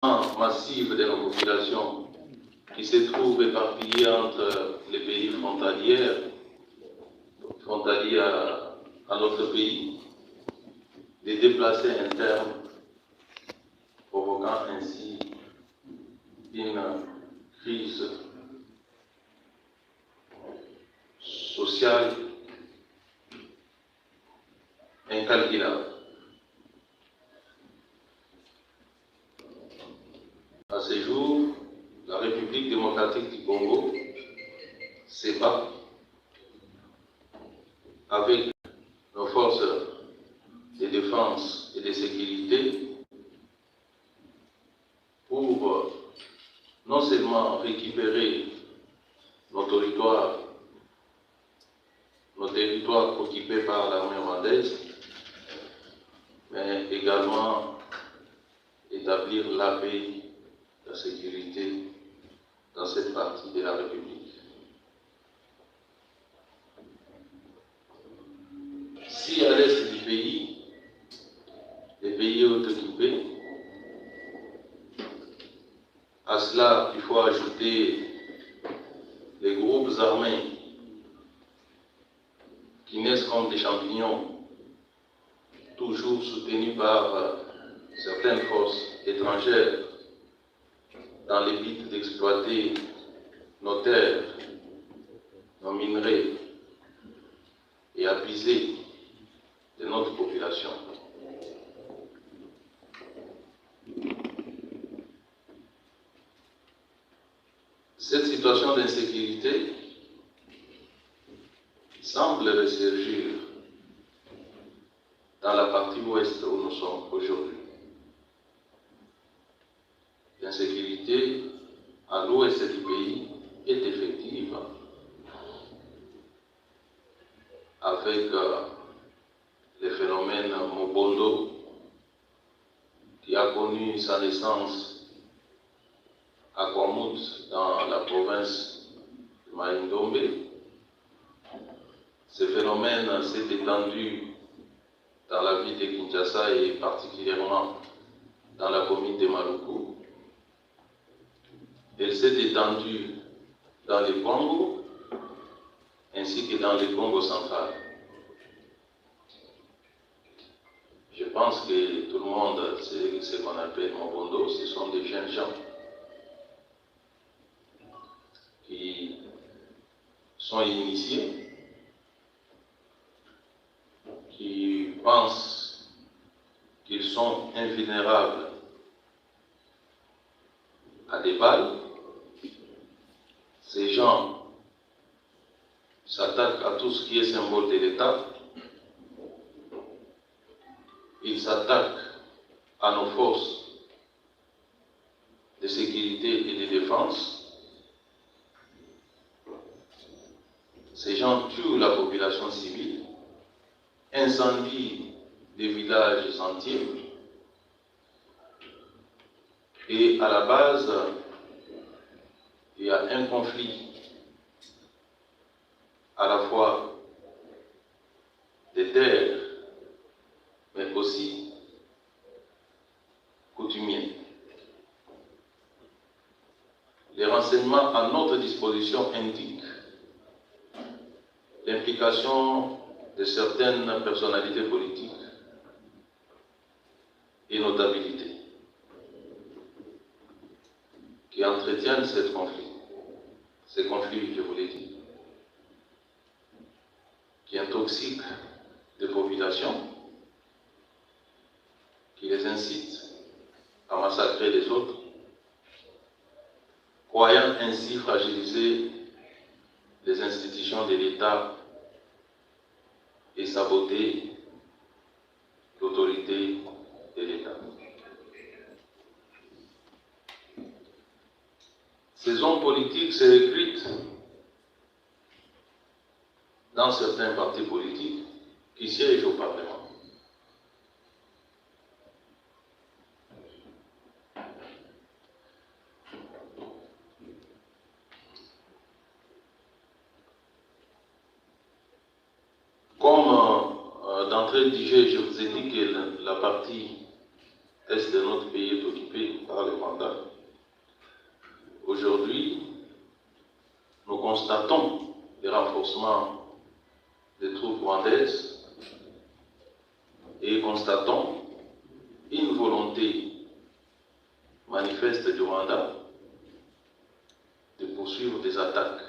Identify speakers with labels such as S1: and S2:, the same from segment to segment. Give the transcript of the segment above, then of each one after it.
S1: massive de nos populations qui se trouvent éparpillées entre les pays frontaliers à notre pays, des déplacés internes, provoquant ainsi une crise sociale incalculable. À ce jour, la République démocratique du Congo se bat avec nos forces de défense et de sécurité pour non seulement récupérer nos territoires occupés par l'armée rwandaise, mais également établir la paix, la sécurité dans cette partie de la République. Si à l'est du pays, les pays occupés, à cela il faut ajouter les groupes armés qui naissent comme des champignons, toujours soutenus par certaines forces étrangères dans le but d'exploiter nos terres, nos minerais et abuser de notre population. Cette situation d'insécurité semble ressurgir dans la partie ouest où nous sommes aujourd'hui. L'insécurité à l'ouest du pays est effective avec le phénomène Mobondo qui a connu sa naissance à Kwamut dans la province de Maïndombe. Ce phénomène s'est étendu dans la ville de Kinshasa et particulièrement dans la commune de Maluku. Elle s'est étendue dans le Congo ainsi que dans le Congo central. Je pense que tout le monde sait ce qu'on appelle Mobondo. Ce sont des jeunes gens qui sont initiés, qui pensent qu'ils sont invulnérables à des balles. Ces gens s'attaquent à tout ce qui est symbole de l'État. Ils s'attaquent à nos forces de sécurité et de défense. Ces gens tuent la population civile, incendient des villages entiers. Et à la base, il y a un conflit à la fois des terres, mais aussi coutumier. Les renseignements à notre disposition indiquent l'implication de certaines personnalités politiques et notabilités qui entretiennent ces conflits, je vous l'ai dit, qui intoxiquent des populations, qui les incitent à massacrer les autres, croyant ainsi fragiliser les institutions de l'État et saboter l'autorité de l'État. Ces hommes politiques se recrutent dans certains partis politiques qui siègent au Parlement. Comme d'entrée de jeu, je vous ai dit que la partie est de notre pays est occupé par le Rwanda. Aujourd'hui, nous constatons le renforcement des troupes rwandaises et constatons une volonté manifeste du Rwanda de poursuivre des attaques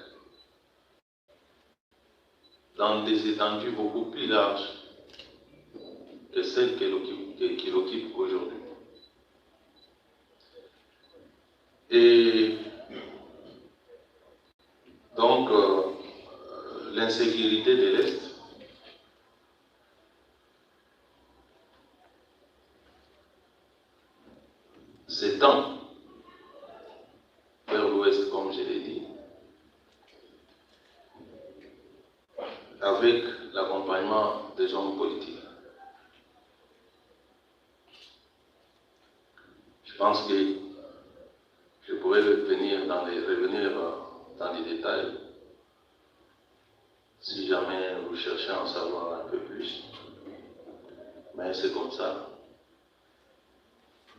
S1: dans des étendues beaucoup plus larges que celles qu'il occupe aujourd'hui. Et donc, l'insécurité de l'Est s'étend vers l'Ouest, comme je l'ai dit, avec l'accompagnement des hommes politiques. Je pense que je pourrais revenir dans les détails si jamais vous cherchez à en savoir un peu plus. Mais c'est comme ça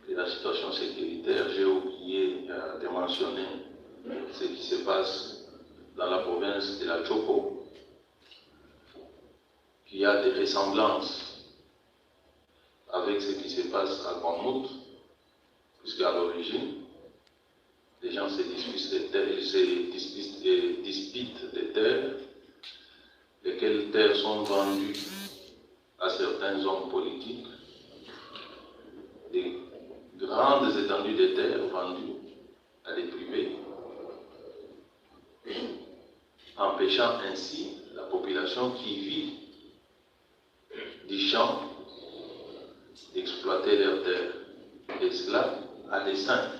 S1: que la situation sécuritaire, j'ai oublié de mentionner ce qui se passe dans la province de la Chopo, qui a des ressemblances avec ce qui se passe à Kwamut, puisqu'à l'origine, les gens se disputent des terres, lesquelles terres sont vendues à certains hommes politiques, des grandes étendues de terres vendues à des privés, empêchant ainsi la population qui vit du champ d'exploiter leurs terres. Et cela à dessein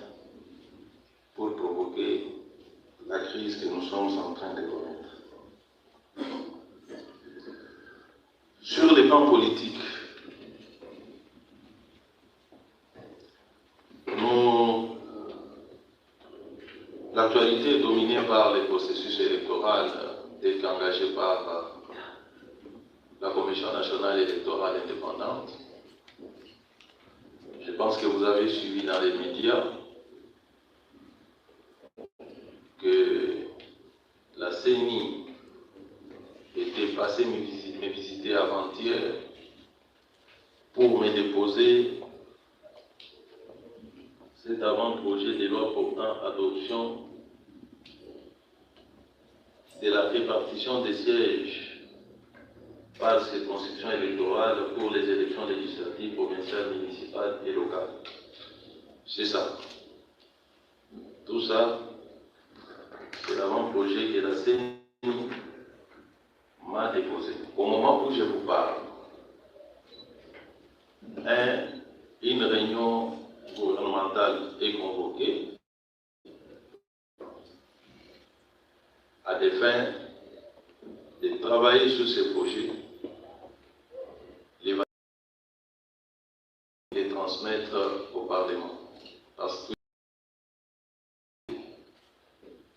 S1: pour provoquer la crise que nous sommes en train de connaître. Sur le plan politique, l'actualité est dominée par les processus électoraux tels qu'engagés par la Commission nationale électorale indépendante. Je pense que vous avez suivi dans les médias que la CENI était passée me visiter avant-hier pour me déposer cet avant-projet de loi portant adoption de la répartition des sièges par circonscription électorale pour les élections législatives, provinciales, municipales et locales. C'est ça. Tout ça, c'est l'avant-projet que la CENI m'a déposé. Au moment où je vous parle, une réunion gouvernementale est convoquée à des fins de travailler sur ces projets, les transmettre au Parlement. Parce que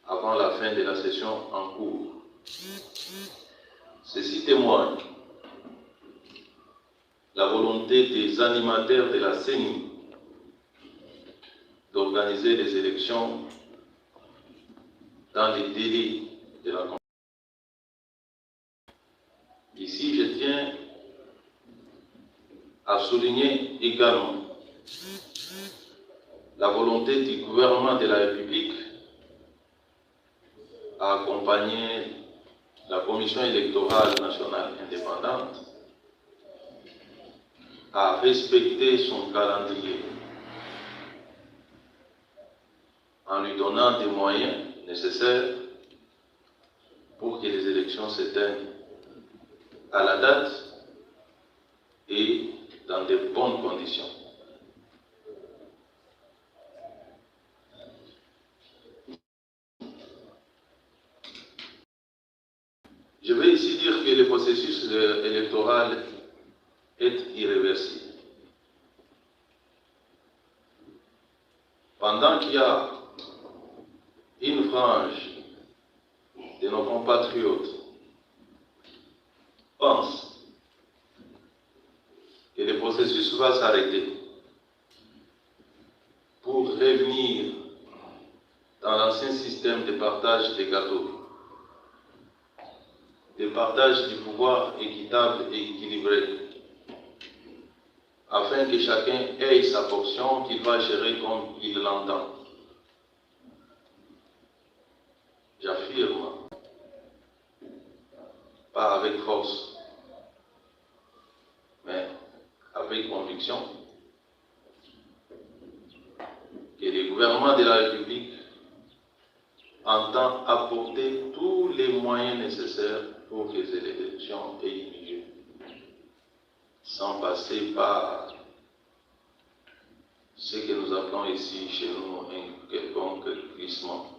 S1: avant la fin de la session en cours, ceci témoigne la volonté des animateurs de la CENI d'organiser des élections dans les délais de la Constitution. Ici, je tiens à souligner également la volonté du gouvernement de la République à accompagner la Commission électorale nationale indépendante à respecter son calendrier en lui donnant des moyens nécessaires pour que les élections se tiennent à la date et dans de bonnes conditions. Je vais ici dire que le processus électoral est irréversible. Pendant qu'il y a une frange de nos compatriotes pense que le processus va s'arrêter pour revenir dans l'ancien système de partage des gâteaux, de partage du pouvoir équitable et équilibré, afin que chacun ait sa portion qu'il va gérer comme il l'entend. J'affirme, pas avec force, mais avec conviction, que le gouvernement de la République entend apporter tous les moyens nécessaires pour que ces élections aient lieu, sans passer par ce que nous appelons ici chez nous un quelconque glissement,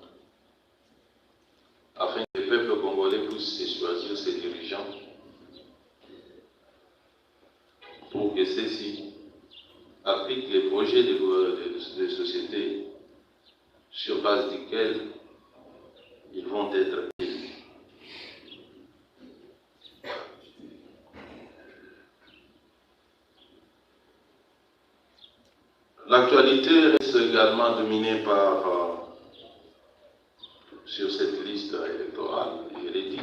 S1: afin que le peuple congolais puisse se choisir ses dirigeants pour que ceux-ci appliquent les projets de société sur base desquels ils vont être élus. L'actualité reste également dominée par, sur cette liste électorale, je l'ai dit.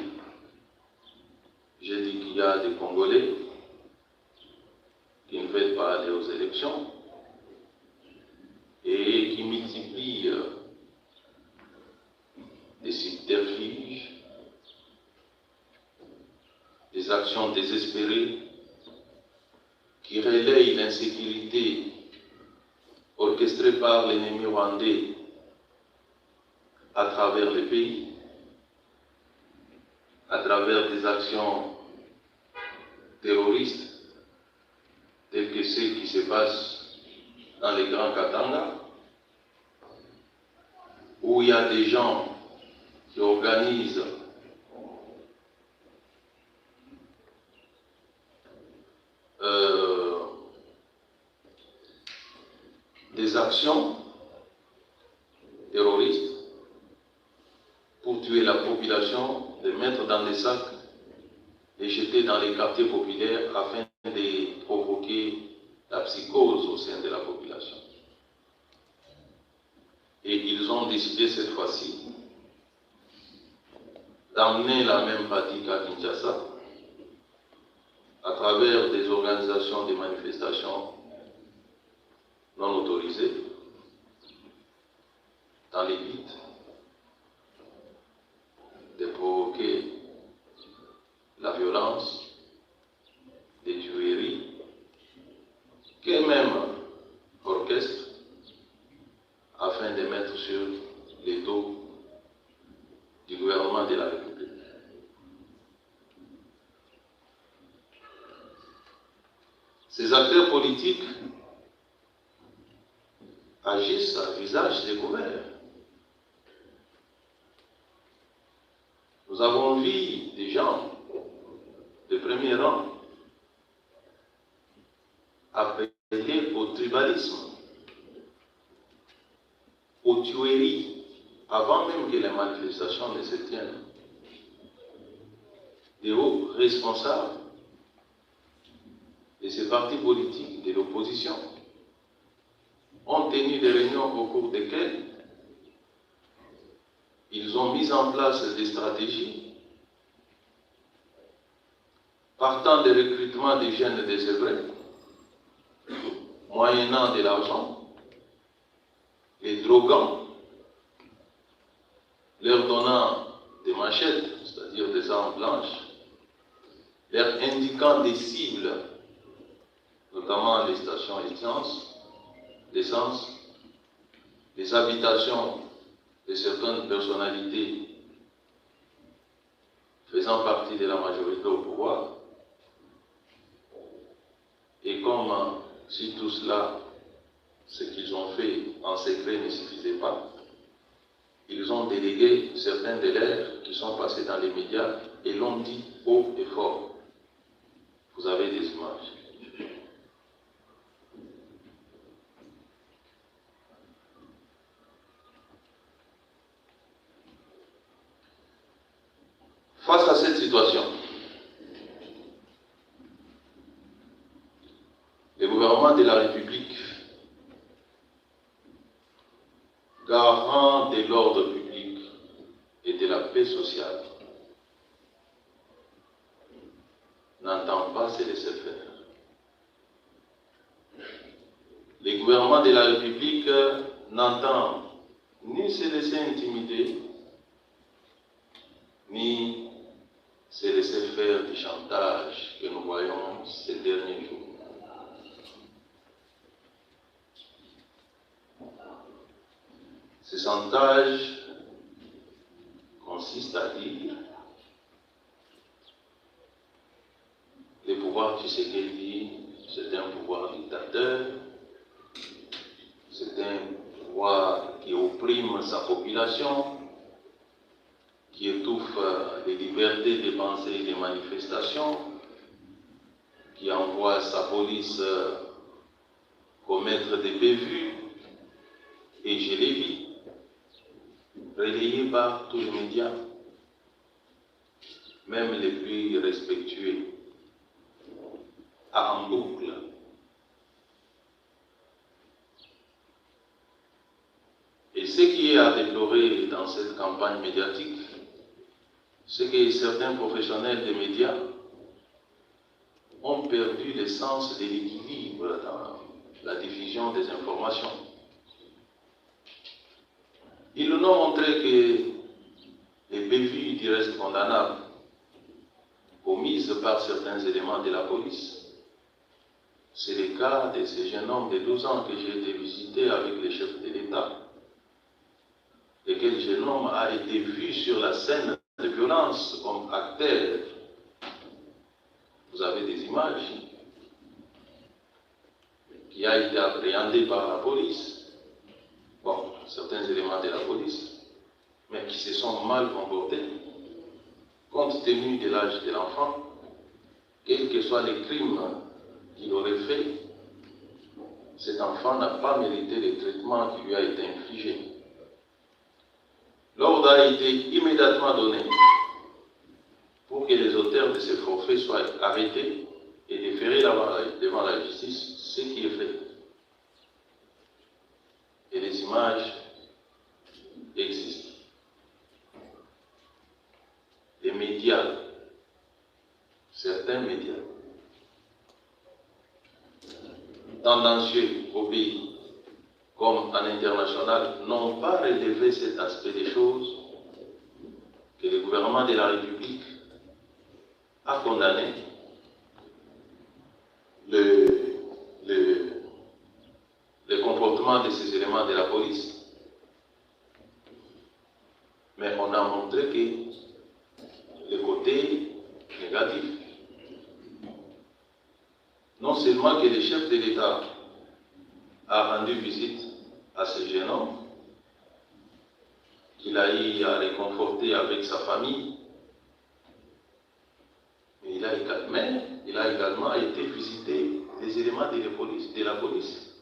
S1: J'ai dit qu'il y a des Congolais qui ne veulent pas aller aux élections et qui multiplient des subterfuges, des actions désespérées qui relayent l'insécurité orchestrée par l'ennemi rwandais à travers le pays, à travers des actions terroristes telles que celles qui se passent dans les Grands Katanga, où il y a des gens qui organisent des actions terroristes pour tuer la population, les mettre dans des sacs, les jeter dans les quartiers populaires afin de provoquer la psychose au sein de la population. Et ils ont décidé cette fois-ci d'amener la même pratique à Kinshasa à travers des organisations de manifestations non autorisées dans les vides, de provoquer la violence, des tueries, qu'eux-mêmes orchestrent afin de mettre sur les dos du gouvernement de la République. Ces acteurs politiques agissent à visage découvert. Nous avons vu des gens de premier rang appeler au tribalisme, aux tueries, avant même que les manifestations ne se tiennent. Des hauts responsables de ces partis politiques de l'opposition ont tenu des réunions au cours desquelles ils ont mis en place des stratégies partant des recrutements des jeunes désœuvrés, moyennant de l'argent, les droguant, leur donnant des machettes, c'est-à-dire des armes blanches, leur indiquant des cibles, notamment les stations d'essence, les habitations de certaines personnalités faisant partie de la majorité au pouvoir. Et comme si tout cela, ce qu'ils ont fait en secret ne suffisait pas, ils ont délégué certains de leurs qui sont passés dans les médias et l'ont dit haut et fort. Vous avez des images. Face à cette situation, le gouvernement de la République garant de l'ordre public et de la paix sociale, n'entend pas se laisser faire. Le gouvernement de la République n'entend ni se laisser intimider, ni se laisser faire du chantage que nous voyons ces derniers jours. Ce chantage consiste à dire le pouvoir Tshisekedi, c'est un pouvoir dictateur, c'est un pouvoir qui opprime sa population, qui étouffe les libertés de pensée et de manifestation, qui envoie sa police commettre des bévues, et je l'ai vu, relayé par tous les médias, même les plus respectueux, en boucle. Et ce qui est à déplorer dans cette campagne médiatique, c'est que certains professionnels des médias ont perdu le sens de l'équilibre dans la diffusion des informations. Ils nous ont montré que les bévues du reste condamnable commises par certains éléments de la police, c'est le cas de ce jeune homme de 12 ans que j'ai été visiter avec les chefs de l'État, lequel jeune homme a été vu sur la scène de violence comme acteur. Vous avez des images qui a été appréhendé par la police, bon, certains éléments de la police, mais qui se sont mal comportés, compte tenu de l'âge de l'enfant, quels que soient les crimes qu'il aurait fait, cet enfant n'a pas mérité le traitement qui lui a été infligé. L'ordre a été immédiatement donné pour que les auteurs de ces forfaits soient arrêtés et déférés devant la justice, ce qui est fait. Et les images existent. Les médias, certains médias, tendancieux au pays, comme en international, n'ont pas relevé cet aspect des choses que le gouvernement de la République a condamné le comportement de ces éléments de la police. Mais on a montré que le côté négatif, non seulement que le chef de l'État a rendu visite à ce jeune homme, qu'il a eu à réconforter avec sa famille, mais il a également été visiter les éléments de la police,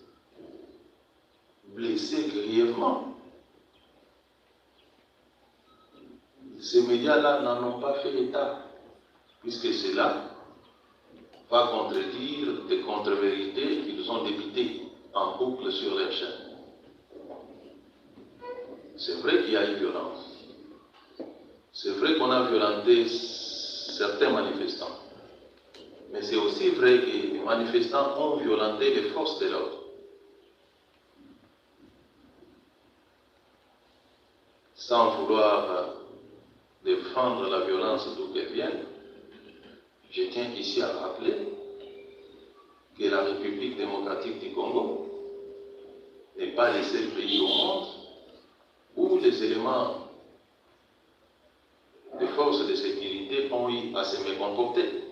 S1: blessés grièvement. Ces médias-là n'en ont pas fait état, puisque cela va contredire des contre-vérités qu'ils ont débitées en boucle sur leur chaîne. C'est vrai qu'il y a eu violence. C'est vrai qu'on a violenté certains manifestants. Mais c'est aussi vrai que les manifestants ont violenté les forces de l'ordre. Sans vouloir défendre la violence d'où qu'elle vienne, je tiens ici à rappeler que la République démocratique du Congo n'est pas le seul pays au monde où les éléments de forces de sécurité ont eu à se mécomporter.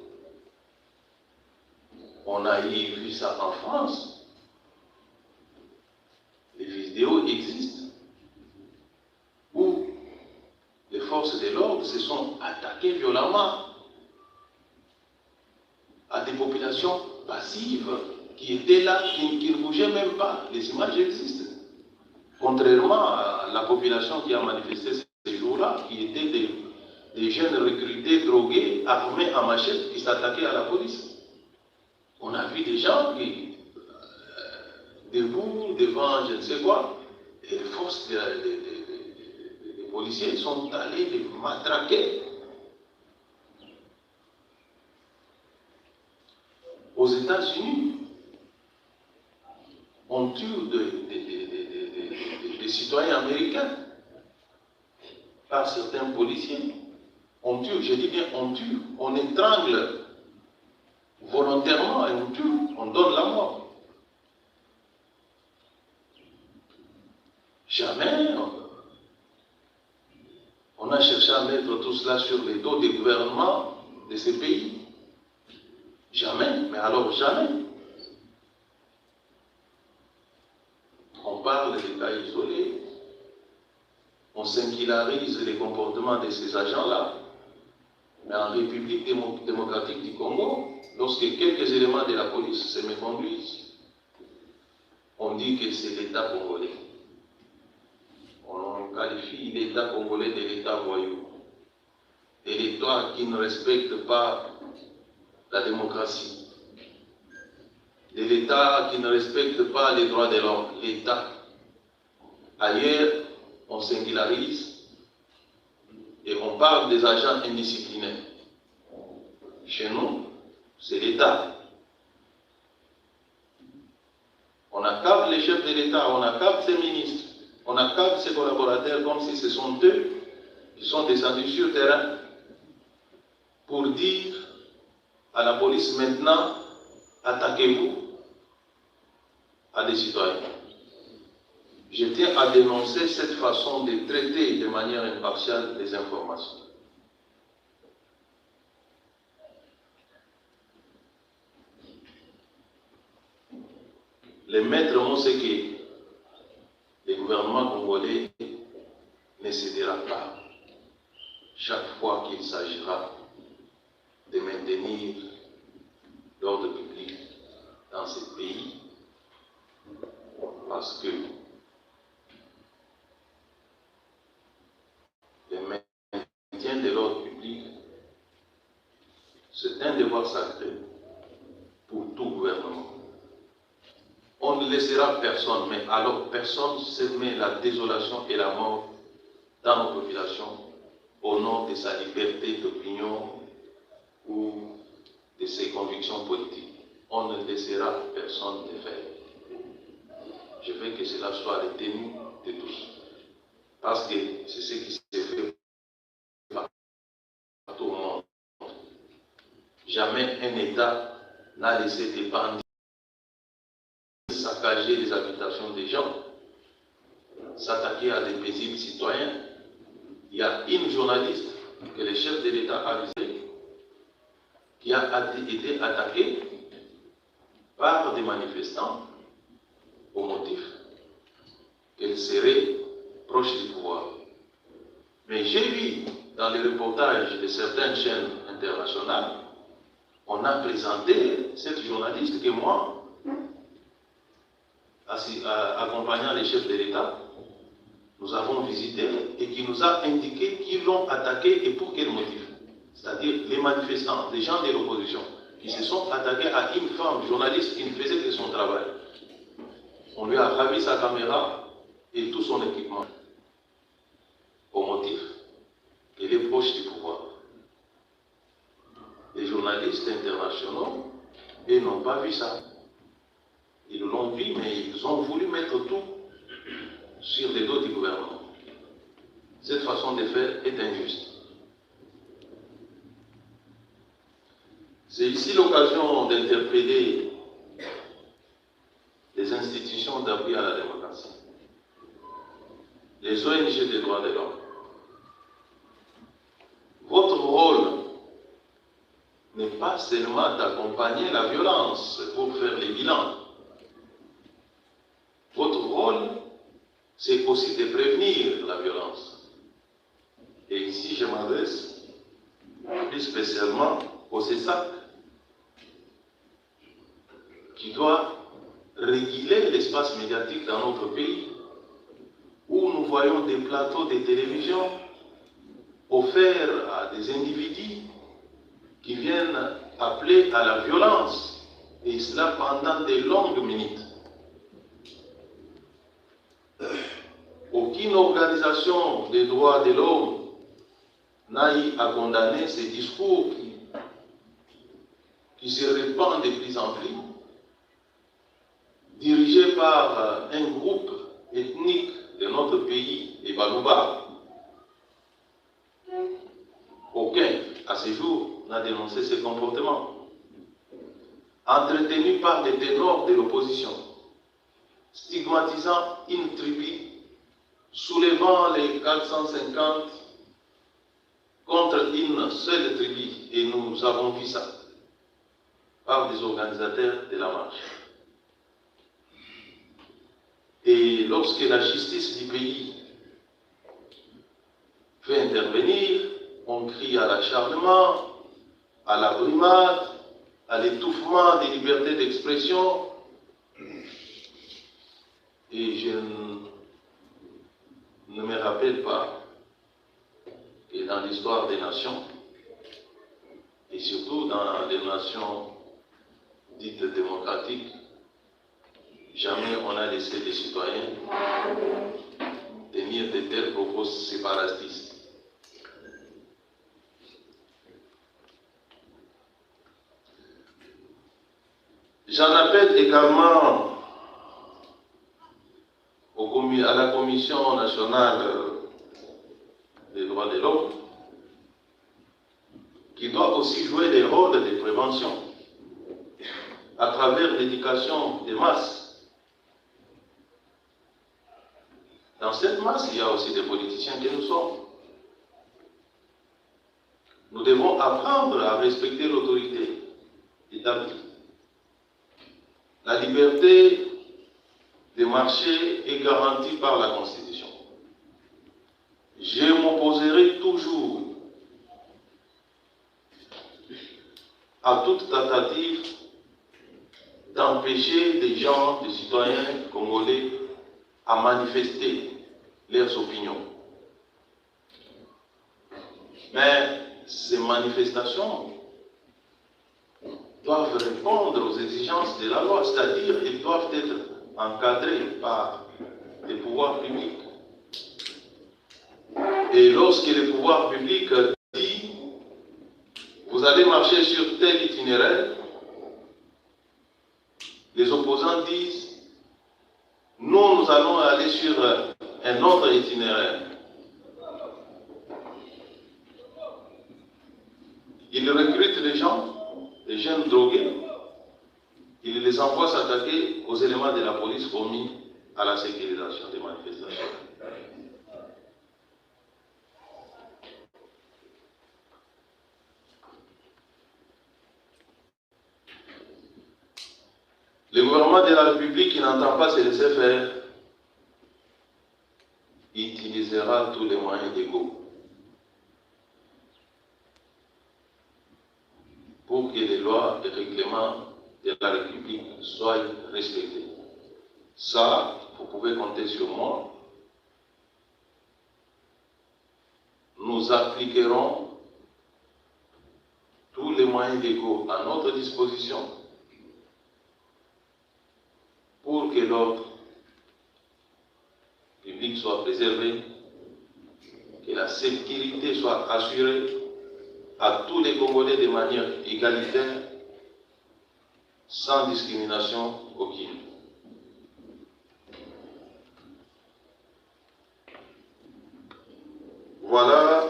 S1: On a vu ça en France. Les vidéos existent où les forces de l'ordre se sont attaquées violemment à des populations passives qui étaient là, qui ne bougeaient même pas. Les images existent. Contrairement à la population qui a manifesté ces jours-là, qui étaient des jeunes recrutés, drogués, armés en machette, qui s'attaquaient à la police. On a vu des gens qui, debout devant je ne sais quoi, Et les forces des policiers sont allés les matraquer. Aux États-Unis, on tue des citoyens américains par certains policiers. On tue, je dis bien on tue, on étrangle volontairement et on tue, on donne la mort. Jamais on a cherché à mettre tout cela sur les dos des gouvernements de ces pays. Jamais, mais alors jamais. On parle des cas isolés, on singularise les comportements de ces agents-là. Mais en République démocratique du Congo, lorsque quelques éléments de la police se méconduisent, on dit que c'est l'État congolais. On qualifie l'État congolais de l'État voyou. Et l'État qui ne respecte pas la démocratie. De l'État qui ne respecte pas les droits de l'homme. L'État. Ailleurs, on singularise et on parle des agents indisciplinés. Chez nous, c'est l'État. On accable les chefs de l'État, on accable ses ministres, on accable ses collaborateurs comme si ce sont eux qui sont descendus sur le terrain pour dire à la police maintenant, attaquez-vous à des citoyens. Je tiens à dénoncer cette façon de traiter de manière impartiale les informations. Les maîtres mots, c'est que le gouvernement congolais ne cédera pas chaque fois qu'il s'agira de maintenir l'ordre public dans ce pays, parce que le maintien de l'ordre public, c'est un devoir sacré pour tout gouvernement. On ne laissera personne, mais alors personne semer la désolation et la mort dans nos populations au nom de sa liberté d'opinion ou de ses convictions politiques. On ne laissera personne le faire. Je veux que cela soit retenu de tous. Parce que c'est ce qui s'est fait partout au monde. Jamais un État n'a laissé des bandits saccager les habitations des gens, s'attaquer à des paisibles citoyens. Il y a une journaliste que le chef de l'État a visée qui a été attaquée par des manifestants au motif qu'elle serait proche du pouvoir. Mais j'ai vu dans les reportages de certaines chaînes internationales, on a présenté cette journaliste que moi, accompagnant les chefs de l'État, nous avons visité et qui nous a indiqué qu'ils l'ont attaqué et pour quel motif. C'est-à-dire les manifestants, les gens de l'opposition, qui se sont attaqués à une femme journaliste qui ne faisait que son travail. On lui a ravi sa caméra et tout son équipement au motif qu'elle est proche du pouvoir. Les journalistes internationaux, ils n'ont pas vu ça. Ils l'ont vu, mais ils ont voulu mettre tout sur les dos du gouvernement. Cette façon de faire est injuste. C'est ici l'occasion d'interpeller les institutions d'appui à la démocratie, les ONG des droits de l'homme. Votre rôle n'est pas seulement d'accompagner la violence pour faire les bilans. Votre rôle, c'est aussi de prévenir la violence. Et ici, je m'adresse plus spécialement au CESAC, qui doit réguler l'espace médiatique dans notre pays, où nous voyons des plateaux de télévision offerts à des individus qui viennent appeler à la violence, et cela pendant de longues minutes. aucune organisation des droits de l'homme n'a eu à condamner ces discours qui se répandent de plus en plus, dirigés par un groupe ethnique de notre pays, les Balouba. Aucun, à ce jour, n'a dénoncé ces comportements, entretenus par des ténors de l'opposition, stigmatisant une tribu, soulevant les 450 contre une seule tribu, et nous avons vu ça par des organisateurs de la marche. Et lorsque la justice du pays fait intervenir, on crie à l'acharnement, à la brimade, à l'étouffement des libertés d'expression. Et je ne me rappelle pas que dans l'histoire des nations, et surtout dans les nations dites démocratiques, jamais on a laissé les citoyens tenir de tels propos séparatistes. J'en appelle également à la Commission nationale des droits de l'homme, qui doit aussi jouer des rôles de prévention à travers l'éducation des masses. Dans cette masse, il y a aussi des politiciens que nous sommes. Nous devons apprendre à respecter l'autorité établie. La liberté de marcher est garantie par la Constitution. Je m'opposerai toujours à toute tentative d'empêcher des gens, des citoyens congolais, à manifester leurs opinions. Mais ces manifestations doivent répondre aux exigences de la loi, c'est-à-dire qu'elles doivent être encadrées par les pouvoirs publics. Et lorsque le pouvoir public dit « vous allez marcher sur tel itinéraire », les opposants disent « nous allons aller sur un autre itinéraire ». Ils recrutent les gens, les jeunes drogués, ils les envoient s'attaquer aux éléments de la police commis à la sécurisation des manifestations. Le gouvernement de la République qui n'entend pas se laisser faire utilisera tous les moyens légaux pour que les lois et règlements de la République soient respectés. Ça, vous pouvez compter sur moi. Nous appliquerons tous les moyens légaux à notre disposition pour que l'ordre public soit préservé, que la sécurité soit assurée à tous les Congolais de manière égalitaire, sans discrimination aucune. Voilà,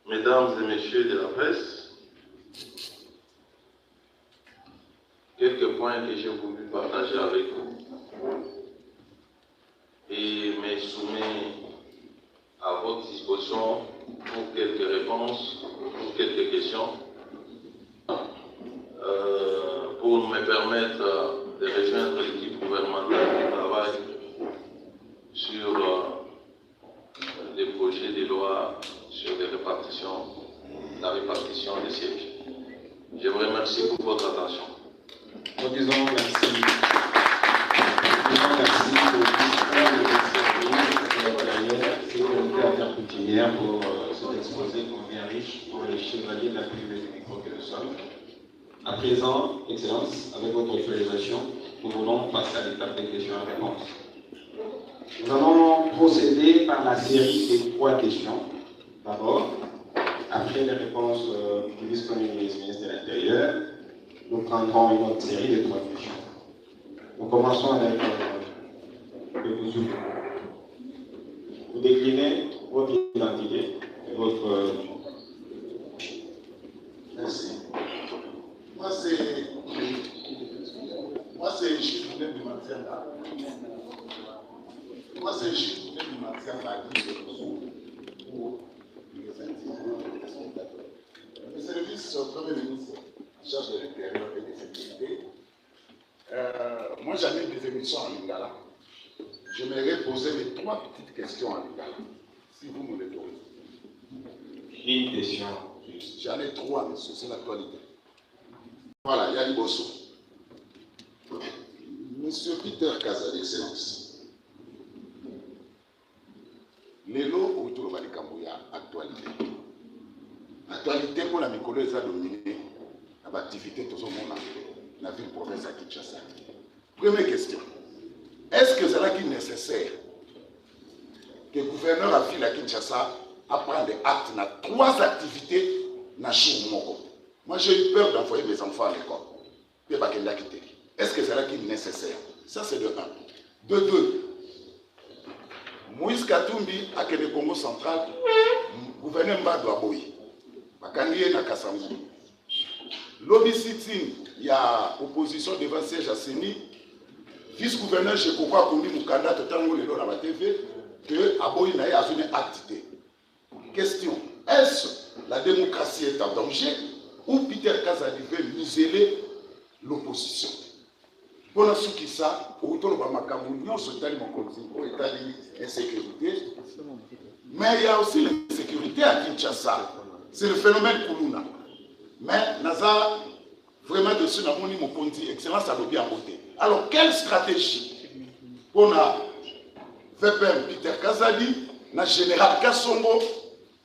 S1: mesdames et messieurs de la presse, quelques points que j'ai voulu partager avec vous et me soumets à votre disposition pour quelques réponses, pour quelques questions, pour me permettre de rejoindre l'équipe gouvernementale qui travaille sur les projets de loi sur la répartition des sièges. Je vous remercie pour votre attention.
S2: Nous disons merci. Merci pour sécurité intercoutumière pour cet exposé bien riche pour les chevaliers de la privée du micro que nous sommes. À présent, Excellence, avec votre autorisation, nous voulons passer à l'étape des questions et réponses. Nous allons procéder par la série des 3 questions. D'abord, après les réponses du vice-premier ministre de l'Intérieur, nous prendrons une autre série de 3 questions. Nous commençons avec le Bouzou. Vous déclinez votre identité et votre...
S3: Merci. Moi, c'est Gilles du Matiana. Moi, c'est Gilles du Matiana qui est pour les intimes. Le service Premier ministre en charge de l'intérieur et des sécurités. Moi, j'avais des émissions en lingala. J'aimerais poser les 3 petites questions en lingala, si vous me l'autorisez.
S2: Une question.
S3: J'en ai 3, monsieur, c'est l'actualité. Voilà, Yanni Bosso. Monsieur Peter Kaza, d'excellence. Lelo autour de Kambuya, actualité. Actualité pour la Mikolo est dominée à l'activité de son monde dans la ville province à Kinshasa. Première question. Est-ce que c'est nécessaire que le gouverneur a fait à Kinshasa à prendre des actes dans 3 activités dans le jour? Moi, j'ai eu peur d'envoyer mes enfants à l'école. Est-ce que c'est nécessaire? Ça, c'est de 1. De 2. Moïse Katumbi, à le Congo central, gouverneur Mbadou Aboyi. Bakaniye na Kassangou. Lobby sitting, il y a opposition devant siège à Seni. Vice-gouverneur chez Kokwa Koumi Moukanda, totalement le dans la TV, que Aboyi n'a pas une acte. Question. Est-ce la démocratie est en danger ou Peter Kazadi veut museler l'opposition? Pour ce qui ça, autour de Makamounion, ce tali Mokonzi, au États-Unis, insécurité. Mais il y a aussi l'insécurité à Kinshasa. C'est le phénomène Koulouna. Mais Naza, vraiment dessus, n'a moni Mokonzi, excellence à l'objet en beauté. Alors, quelle stratégie pour la VPM Peter Kazadi, la général Kassongo,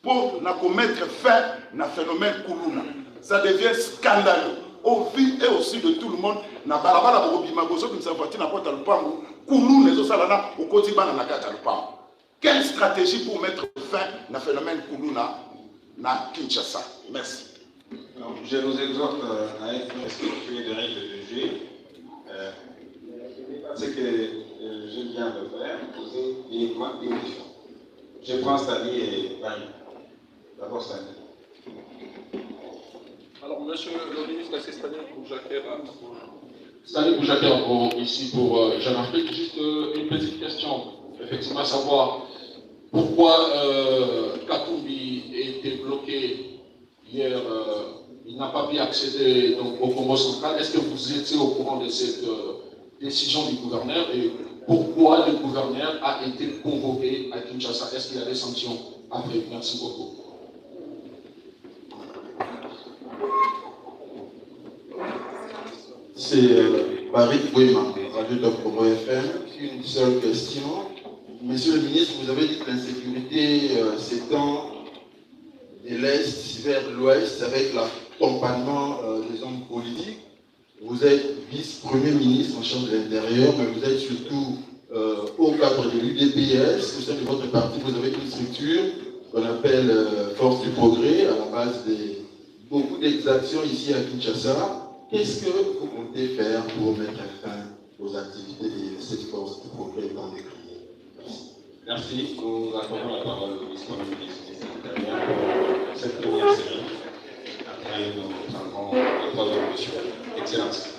S3: pour mettre fin à phénomène Koulouna? Ça devient scandaleux au vu et aussi de tout le monde. Na balabala bobima bozo qui s'envoie na porte le pambo Koulouna les osalana au quotidien na kata le pambo. Quelle stratégie pour mettre fin à phénomène Koulouna na Kinshasa? Merci.
S2: Donc, je vous exhorte à être respectueux des règles de jeu. Ce que je viens de faire, poser uniquement une question. Je prends Stanley et Barry. D'abord Stanley.
S4: Alors, monsieur le ministre, c'est Stanley Boujakera ici pour Jeune Afrique. Juste une petite question, effectivement, à savoir pourquoi Katumbi a été bloqué hier, il n'a pas pu accéder donc, au Congo central. Est-ce que vous étiez au courant de cette décision du gouverneur et pourquoi le gouverneur a été convoqué à Kinshasa? Est-ce qu'il y a des sanctions après? Merci beaucoup.
S5: C'est Barry Bouema, Radio Top Congo FM. Une seule question. Monsieur le ministre, vous avez dit que l'insécurité s'étend de l'Est vers l'Ouest avec l'accompagnement des hommes politiques. Vous êtes vice-premier ministre en charge de l'Intérieur, mais vous êtes surtout au cadre de l'UDPS. Au sein de votre parti, vous avez une structure qu'on appelle Force du Progrès, à la base de beaucoup d'exactions ici à Kinshasa. Qu'est-ce que vous comptez faire pour mettre fin aux activités de cette Force du Progrès dans les pays?
S2: Merci. Nous accordons la parole au vice-premier ministre de l'Intérieur pour cette première série. Après, nous prendrons les 3 autres questions. Excellence.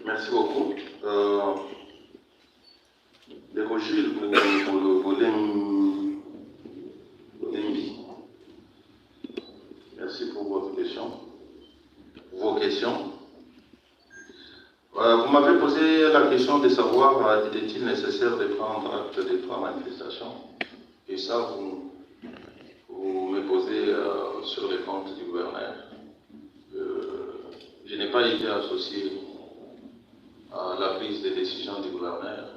S1: Merci beaucoup. Le Gilles, vous merci pour votre question. Vos questions. Vous m'avez posé la question de savoir était-il nécessaire de prendre acte des 3 manifestations. Et ça, vous me posez sur les comptes du gouverneur. Je n'ai pas été associé à la prise de décision du gouverneur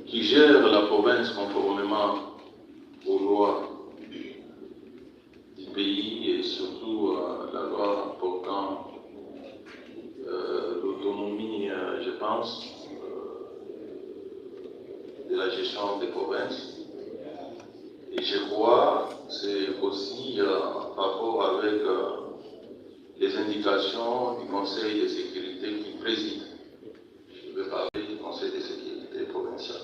S1: qui gère la province conformément aux lois du pays et surtout la loi portant l'autonomie, je pense, de la gestion des provinces. Et je crois que c'est aussi par rapport avec les indications du Conseil de sécurité qui préside. Je vais parler du Conseil de sécurité provincial.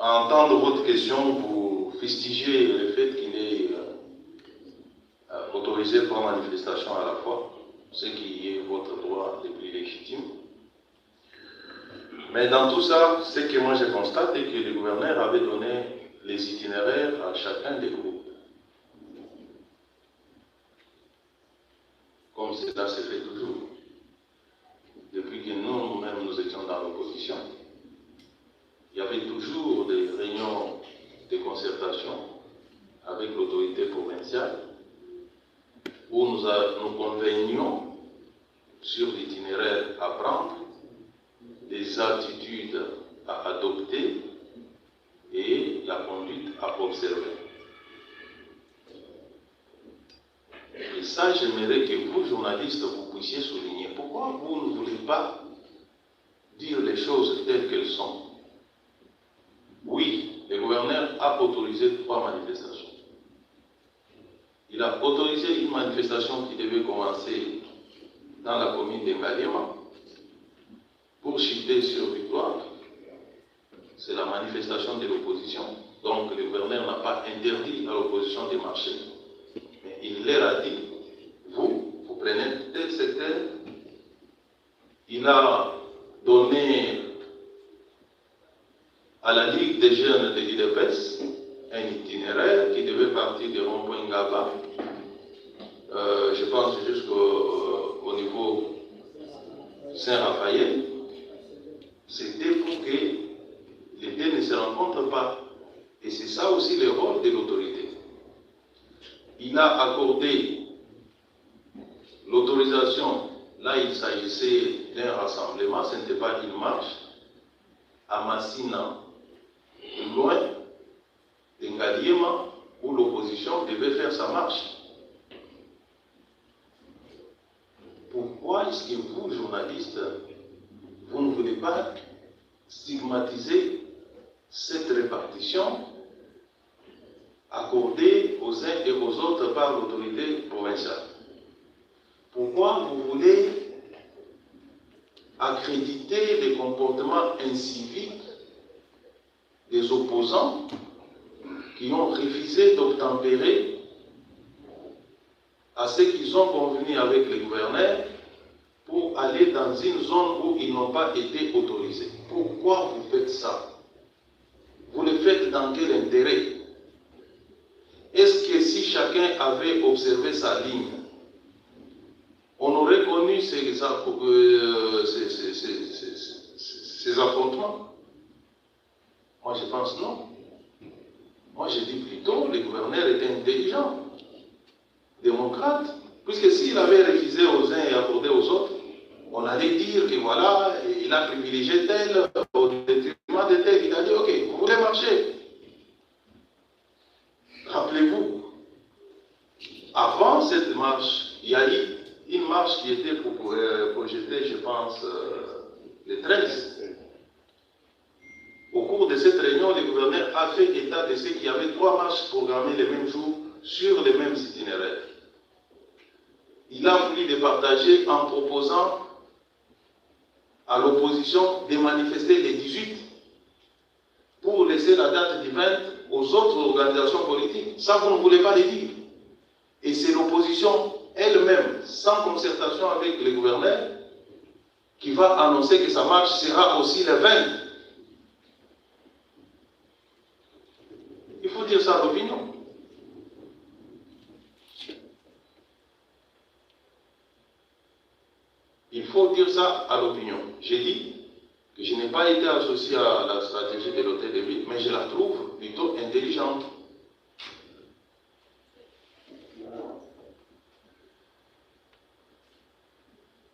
S1: À entendre votre question, vous fustigez le fait qu'il est autorisé par manifestation à la fois, ce qui est votre droit le plus légitime. Mais dans tout ça, ce que moi je constate est que le gouverneur avait donné les itinéraires à chacun des groupes. Comme cela se fait toujours. Depuis que nous-mêmes nous étions dans l'opposition, il y avait toujours des réunions de concertation avec l'autorité provinciale où nous convenions sur l'itinéraire à prendre, les attitudes à adopter et la conduite à observer. Et ça, j'aimerais que vous, journalistes, vous puissiez souligner. Pourquoi vous ne voulez pas dire les choses telles qu'elles sont? Oui, le gouverneur a autorisé 3 manifestations. Il a autorisé une manifestation qui devait commencer dans la commune de Ngaliema pour chuter sur Victoire. C'est la manifestation de l'opposition. Donc le gouverneur n'a pas interdit à l'opposition de marcher. Mais il leur a dit, vous prenez tel secteur. Il a donné à la Ligue des jeunes de l'IDPS un itinéraire qui devait partir de rond-point Ngaba, je pense jusqu'au niveau Saint-Raphaël. C'était pour que les deux ne se rencontrent pas. Et c'est ça aussi le rôle de l'autorité. Il a accordé l'autorisation, là il s'agissait d'un rassemblement, ce n'était pas une marche, à Massina, loin de Ngaliema, où l'opposition devait faire sa marche. Pourquoi est-ce que vous, journalistes, vous ne voulez pas stigmatiser cette répartition accordée aux uns et aux autres par l'autorité provinciale? Pourquoi vous voulez accréditer les comportements inciviques des opposants qui ont refusé d'obtempérer à ce qu'ils ont convenu avec les gouverneurs pour aller dans une zone où ils n'ont pas été autorisés? Pourquoi vous faites ça? Vous le faites dans quel intérêt? Est-ce que si chacun avait observé sa ligne, on aurait connu ces affrontements? Moi je pense non. Moi je dis plutôt le gouverneur était intelligent, démocrate, puisque s'il avait refusé aux uns et accordé aux autres, on allait dire que voilà, il a privilégié tel au détriment de tel. Il a dit ok, vous voulez marcher? Rappelez-vous, avant cette marche, il y a eu une marche qui était projetée, je pense, le 13. Au cours de cette réunion, le gouverneur a fait état de ce qu'il y avait 3 marches programmées le même jour sur les mêmes itinéraires. Il a voulu les partager en proposant à l'opposition de manifester les 18 pour laisser la date du 20 aux autres organisations politiques. Ça, vous ne voulez pas les dire. Et c'est l'opposition elle-même, sans concertation avec le gouverneur, qui va annoncer que sa marche sera aussi le 20. Il faut dire ça à l'opinion. Il faut dire ça à l'opinion. J'ai dit que je n'ai pas été associé à la stratégie de l'hôtel de ville, mais je la trouve plutôt intelligente.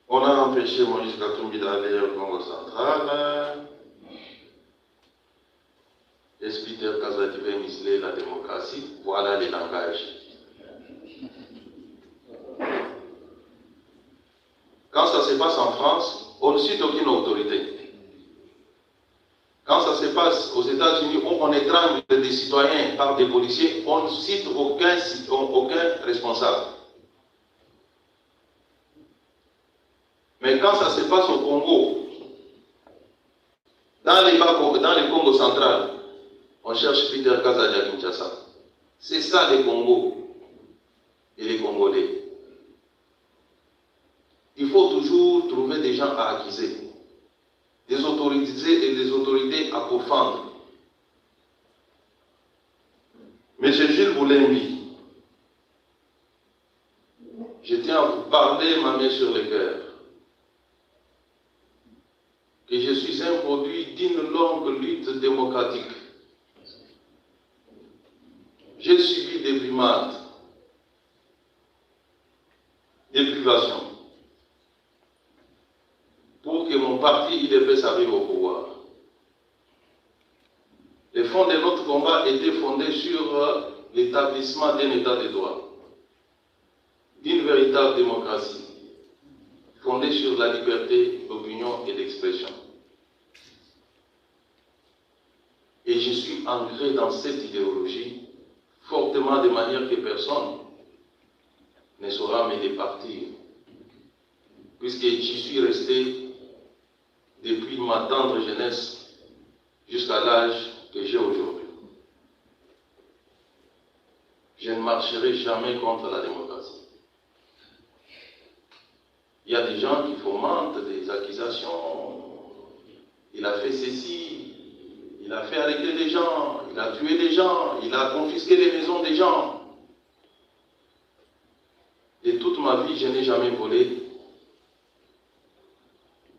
S1: On a empêché Moïse Katumbi d'aller au Congo central. Peter Kazadi veut museler la démocratie. Voilà les langages. Quand ça se passe en France, on ne cite aucune autorité. Quand ça se passe aux États-Unis, où on étrangle des citoyens par des policiers, on ne cite aucun responsable. Mais quand ça se passe au Congo, dans le Congo central, on cherche Peter Kazadi à Kinshasa. C'est ça les Congos et les Congolais. Il faut toujours trouver des gens à accuser, des autorités et des autorités à pourfendre. Monsieur Gilles Boulembi, je tiens à vous parler ma main sur le cœur, que je suis un produit d'une longue lutte démocratique. J'ai subi des brimades, des privations, pour que mon parti IDPS arrive au pouvoir. Les fonds de notre combat étaient fondés sur l'établissement d'un état de droit, d'une véritable démocratie, fondée sur la liberté d'opinion et d'expression. Et je suis ancré dans cette idéologie fortement de manière que personne ne saura me départir, puisque j'y suis resté depuis ma tendre jeunesse jusqu'à l'âge que j'ai aujourd'hui. Je ne marcherai jamais contre la démocratie. Il y a des gens qui fomentent des accusations. Il a fait ceci, il a fait arrêter des gens, il a tué des gens, il a confisqué les maisons des gens. Et toute ma vie, je n'ai jamais volé,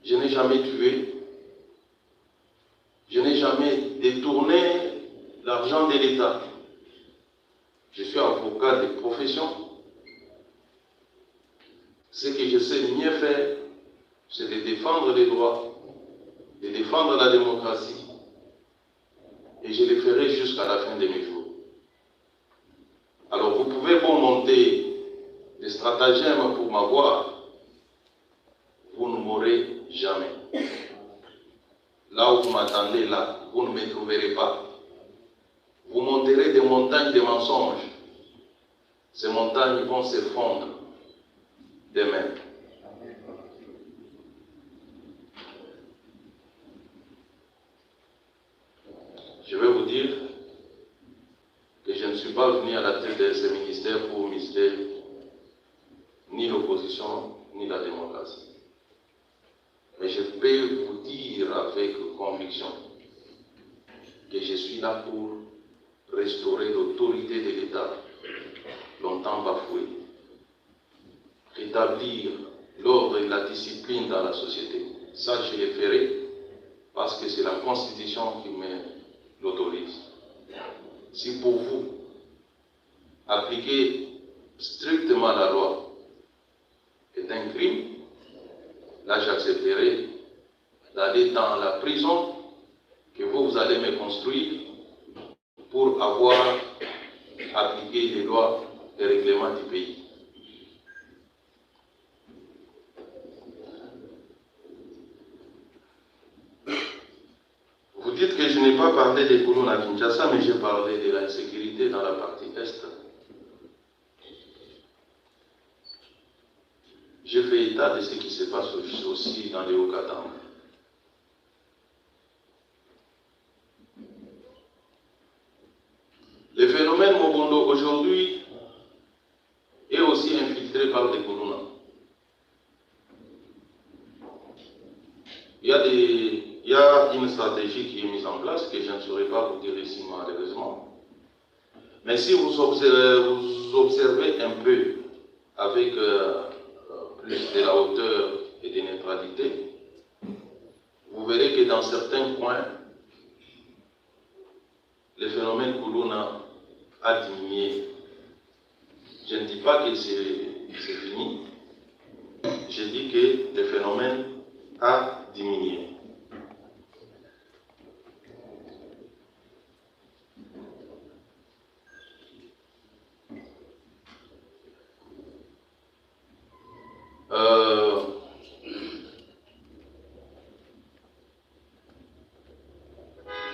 S1: je n'ai jamais tué, je n'ai jamais détourné l'argent de l'État. Je suis avocat de profession. Ce que je sais mieux faire, c'est de défendre les droits, de défendre la démocratie. Et je le ferai jusqu'à la fin de mes jours. Alors vous pouvez bon monter des stratagèmes pour m'avoir, vous ne m'aurez jamais. Là où vous m'attendez, là, vous ne me trouverez pas. Vous monterez des montagnes de mensonges. Ces montagnes vont se fondre demain. Je vais vous dire que je ne suis pas venu à la tête de ce ministère pour miser ni l'opposition ni la démocratie. Mais je peux vous dire avec conviction que je suis là pour restaurer l'autorité de l'État, longtemps bafouée, rétablir l'ordre et la discipline dans la société. Ça, je le ferai parce que c'est la Constitution qui me l'autorise. Si pour vous, appliquer strictement la loi est un crime, là j'accepterai d'aller dans la prison que vous allez me construire pour avoir appliqué les lois et règlements du pays. Vous dites que je n'ai pas parlé des colons à Kinshasa, mais j'ai parlé de l'insécurité dans la partie Est. J'ai fait état de ce qui se passe aussi dans les Hauts-Katanga. Le phénomène Mobondo aujourd'hui est aussi infiltré par des colons. Il y a une stratégie qui est mise en place que je ne saurais pas vous dire ici malheureusement. Mais si vous observez un peu avec plus de la hauteur et de neutralité, vous verrez que dans certains coins, le phénomène Koulouna a diminué. Je ne dis pas que c'est fini, je dis que le phénomène a diminué.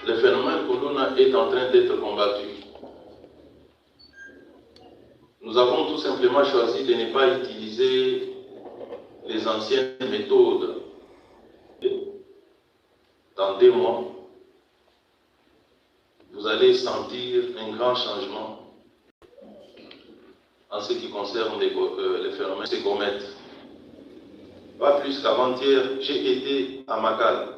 S1: Le phénomène Koulouna est en train d'être combattu. Nous avons tout simplement choisi de ne pas utiliser les anciennes méthodes. Dans 2 mois, vous allez sentir un grand changement en ce qui concerne les phénomènes de comètes. Pas plus qu'avant-hier, j'ai été à Makala.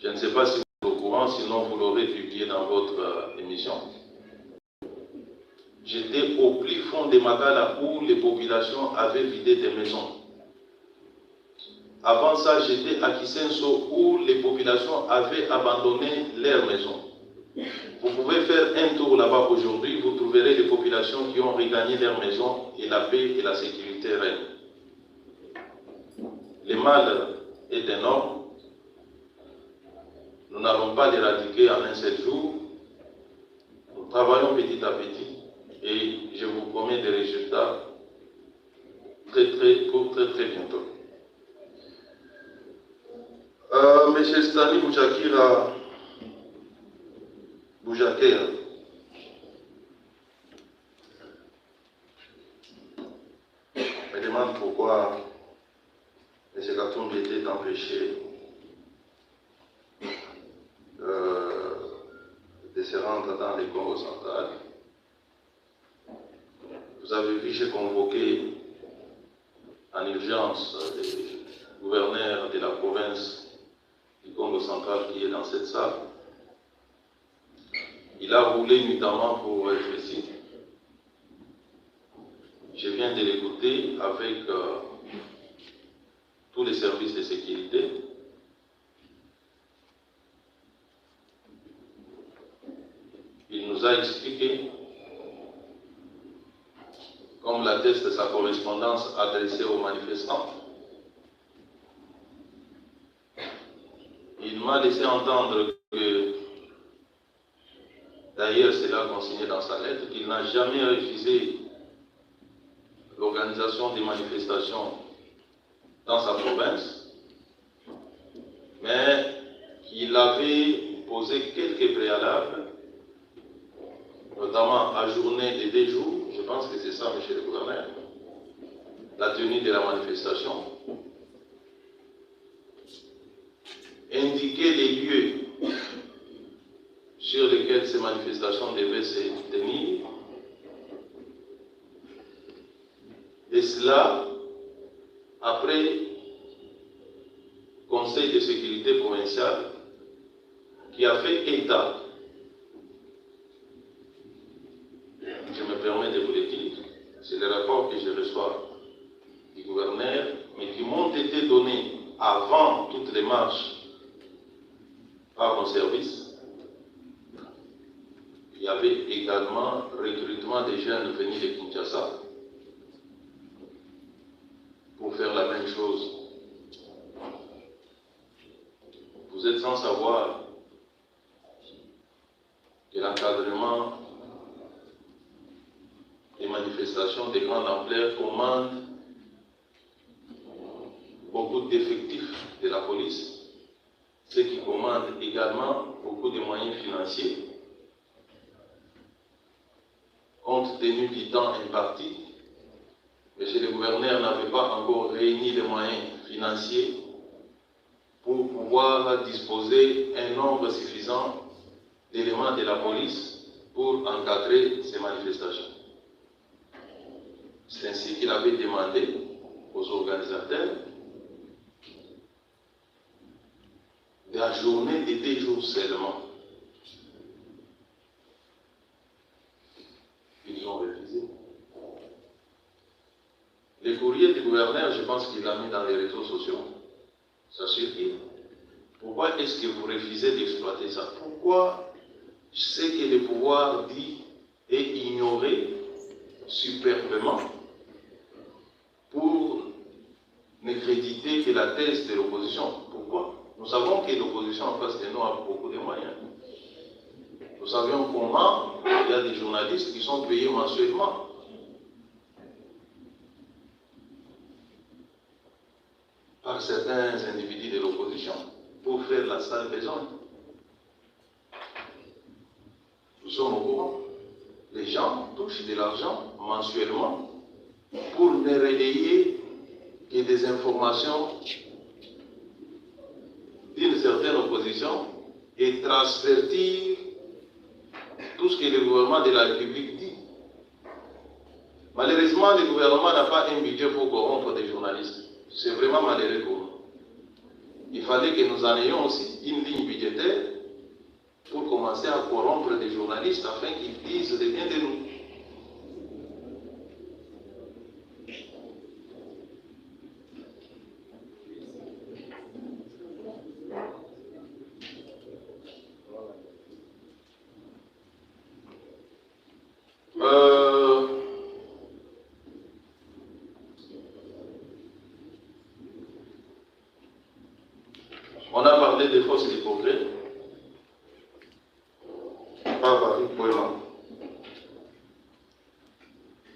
S1: Je ne sais pas si vous êtes au courant, sinon vous l'aurez publié dans votre émission. J'étais au plus fond de Makala où les populations avaient vidé des maisons. Avant ça, j'étais à Kisenso où les populations avaient abandonné leurs maisons. Vous pouvez faire un tour là-bas aujourd'hui, vous trouverez les populations qui ont regagné leurs maisons et la paix et la sécurité règnent. Le mal est énorme. Nous n'allons pas l'éradiquer en un seul jour. Nous travaillons petit à petit et je vous promets des résultats très bientôt. Monsieur Stani Boujakira Boujakera, me demande pourquoi M. Katumbi était empêché de se rendre dans les Congo central. Vous avez vu, j'ai convoqué en urgence le gouverneur de la province du Congo central qui est dans cette salle. Il a roulé nuitamment pour être ici. Je viens de l'écouter avec tous les services de sécurité. Il nous a expliqué, comme l'atteste sa correspondance adressée aux manifestants, il m'a laissé entendre que, d'ailleurs c'est là consigné dans sa lettre, qu'il n'a jamais refusé l'organisation des manifestations dans sa province, mais qu'il avait posé quelques préalables, notamment ajourner de 2 jours, je pense que c'est ça, monsieur le gouverneur, la tenue de la manifestation, indiquer les lieux sur lesquels ces manifestations devaient se tenir, et cela après Conseil de sécurité provincial qui a fait état, je me permets de vous le dire, c'est le rapport que je reçois du gouverneur, mais qui m'ont été donnés avant toutes les marches par mon service. Il y avait également recrutement des jeunes venus de Kinshasa pour faire la même chose. Vous êtes sans savoir que l'encadrement des manifestations de grande ampleur commande beaucoup d'effectifs de la police, ce qui commande également beaucoup de moyens financiers. Compte tenu du temps imparti, M. le gouverneur n'avait pas encore réuni les moyens financiers pour pouvoir disposer un nombre suffisant d'éléments de la police pour encadrer ces manifestations. C'est ainsi qu'il avait demandé aux organisateurs d'ajourner de 2 jours seulement. Ils ont refusé. Le courrier du gouverneur, je pense qu'il l'a mis dans les réseaux sociaux. Ça suffit. Pourquoi est-ce que vous refusez d'exploiter ça? Pourquoi ce que le pouvoir dit est ignoré superbement pour ne créditer que la thèse de l'opposition? Pourquoi? Nous savons que l'opposition en face de nous a beaucoup de moyens. Nous savions comment il y a des journalistes qui sont payés mensuellement. Par certains individus de l'opposition pour faire la sale besogne. Nous sommes au courant. Les gens touchent de l'argent mensuellement pour ne relayer que des informations d'une certaine opposition et transvertir tout ce que le gouvernement de la République dit. Malheureusement, le gouvernement n'a pas un budget pour corrompre des journalistes. C'est vraiment malheureux pour nous. Il fallait que nous en ayons aussi une ligne budgétaire pour commencer à corrompre des journalistes afin qu'ils disent le bien de nous. On a parlé des forces du progrès par Patrick Boéman.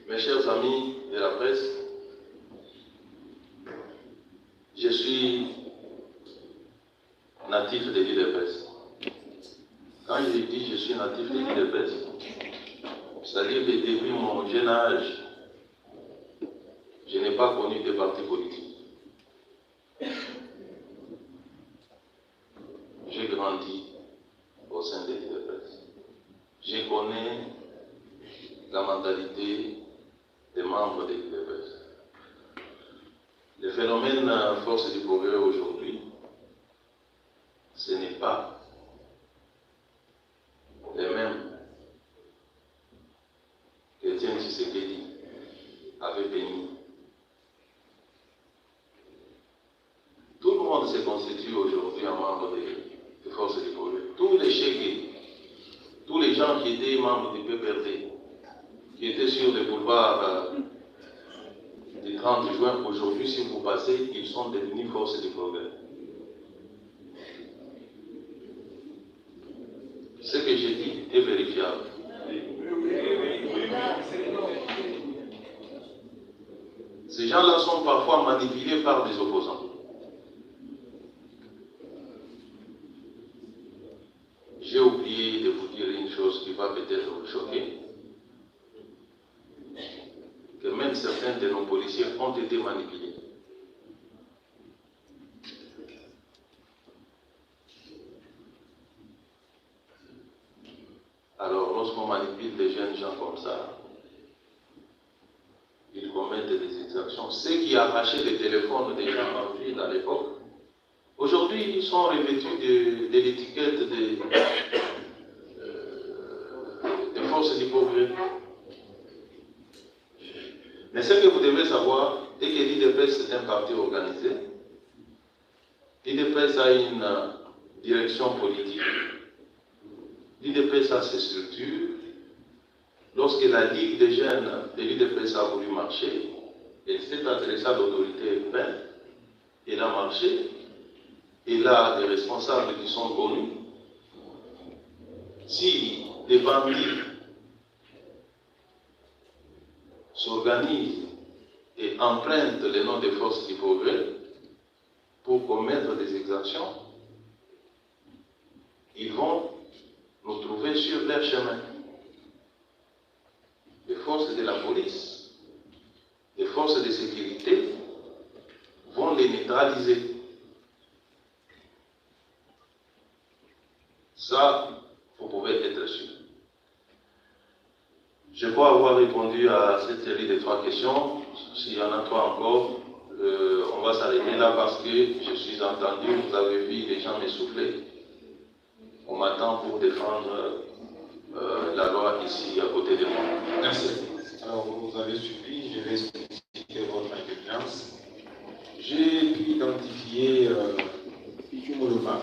S1: Mes chers amis de la presse, je suis natif de l'IDPS. Quand je dis je suis natif de l'IDPS, c'est-à-dire que depuis mon jeune âge, je n'ai pas connu de parti politique. J'ai grandi au sein de l'IDPS. Je connais la mentalité des membres de l'IDPS. Le phénomène force du progrès aujourd'hui, ce n'est pas les mêmes qu'Étienne Tshisekedi avait béni. Tout le monde se constitue aujourd'hui en membre des forces du progrès. Tous les chégués, tous les gens qui étaient membres du PPRD, qui étaient sur le boulevard du 30 juin, aujourd'hui, si vous passez, ils sont devenus forces du progrès. Ce que j'ai dit est vérifiable. Ces gens-là sont parfois manipulés par des opposants. J'ai oublié de vous dire une chose qui va peut-être vous choquer, que même certains de nos policiers ont été manipulés. Alors, lorsqu'on manipule des jeunes gens comme ça, ils commettent des exactions. Ceux qui arrachaient les téléphones des gens en ville à l'époque, aujourd'hui, ils sont revêtus de l'étiquette des forces du progrès. Mais ce que vous devez savoir, dès que l'IDPS est un parti organisé, l'IDPS a une direction politique, l'IDPS a ses structures. Lorsque la Ligue des jeunes de l'IDPS a voulu marcher, elle s'est adressée à l'autorité urbaine, elle a marché, elle a des responsables qui sont connus. Si des bandits s'organisent et empruntent le nom des forces du progrès pour commettre des exactions, ils vont nous trouver sur leur chemin. Les forces de la police, les forces de sécurité vont les neutraliser. Ça, vous pouvez être sûr. Je crois avoir répondu à cette série de 3 questions. S'il y en a 3 encore, on va s'arrêter là parce que je suis entendu, vous avez vu les gens m'essouffler. On m'attend pour défendre la loi ici à côté de moi.
S2: Merci. Alors, vous avez suivi, je vais expliquer votre intelligence. J'ai pu identifier Moldova,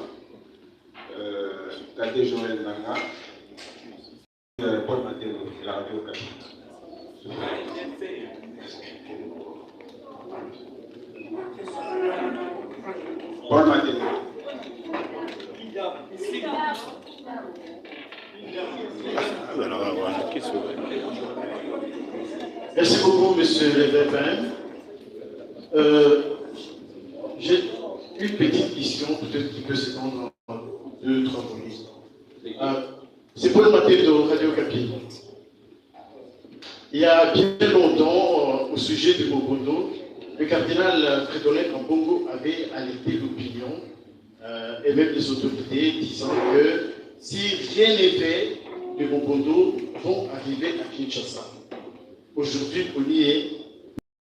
S2: Tadé Joël Nanga, Paul Matteo, la radio Okapi. Paul Matteo.
S5: Merci beaucoup, monsieur le VPN. J'ai une petite question, peut-être qui peut s'étendre en 2-3 minutes. C'est Paul Matteo de Radio Okapi. Il y a bien longtemps, au sujet de Mobondo, le cardinal Frédéric Ambongo avait alerté l'opinion et même les autorités disant que si rien n'est fait, les Mobondo vont arriver à Kinshasa. Aujourd'hui, on y est.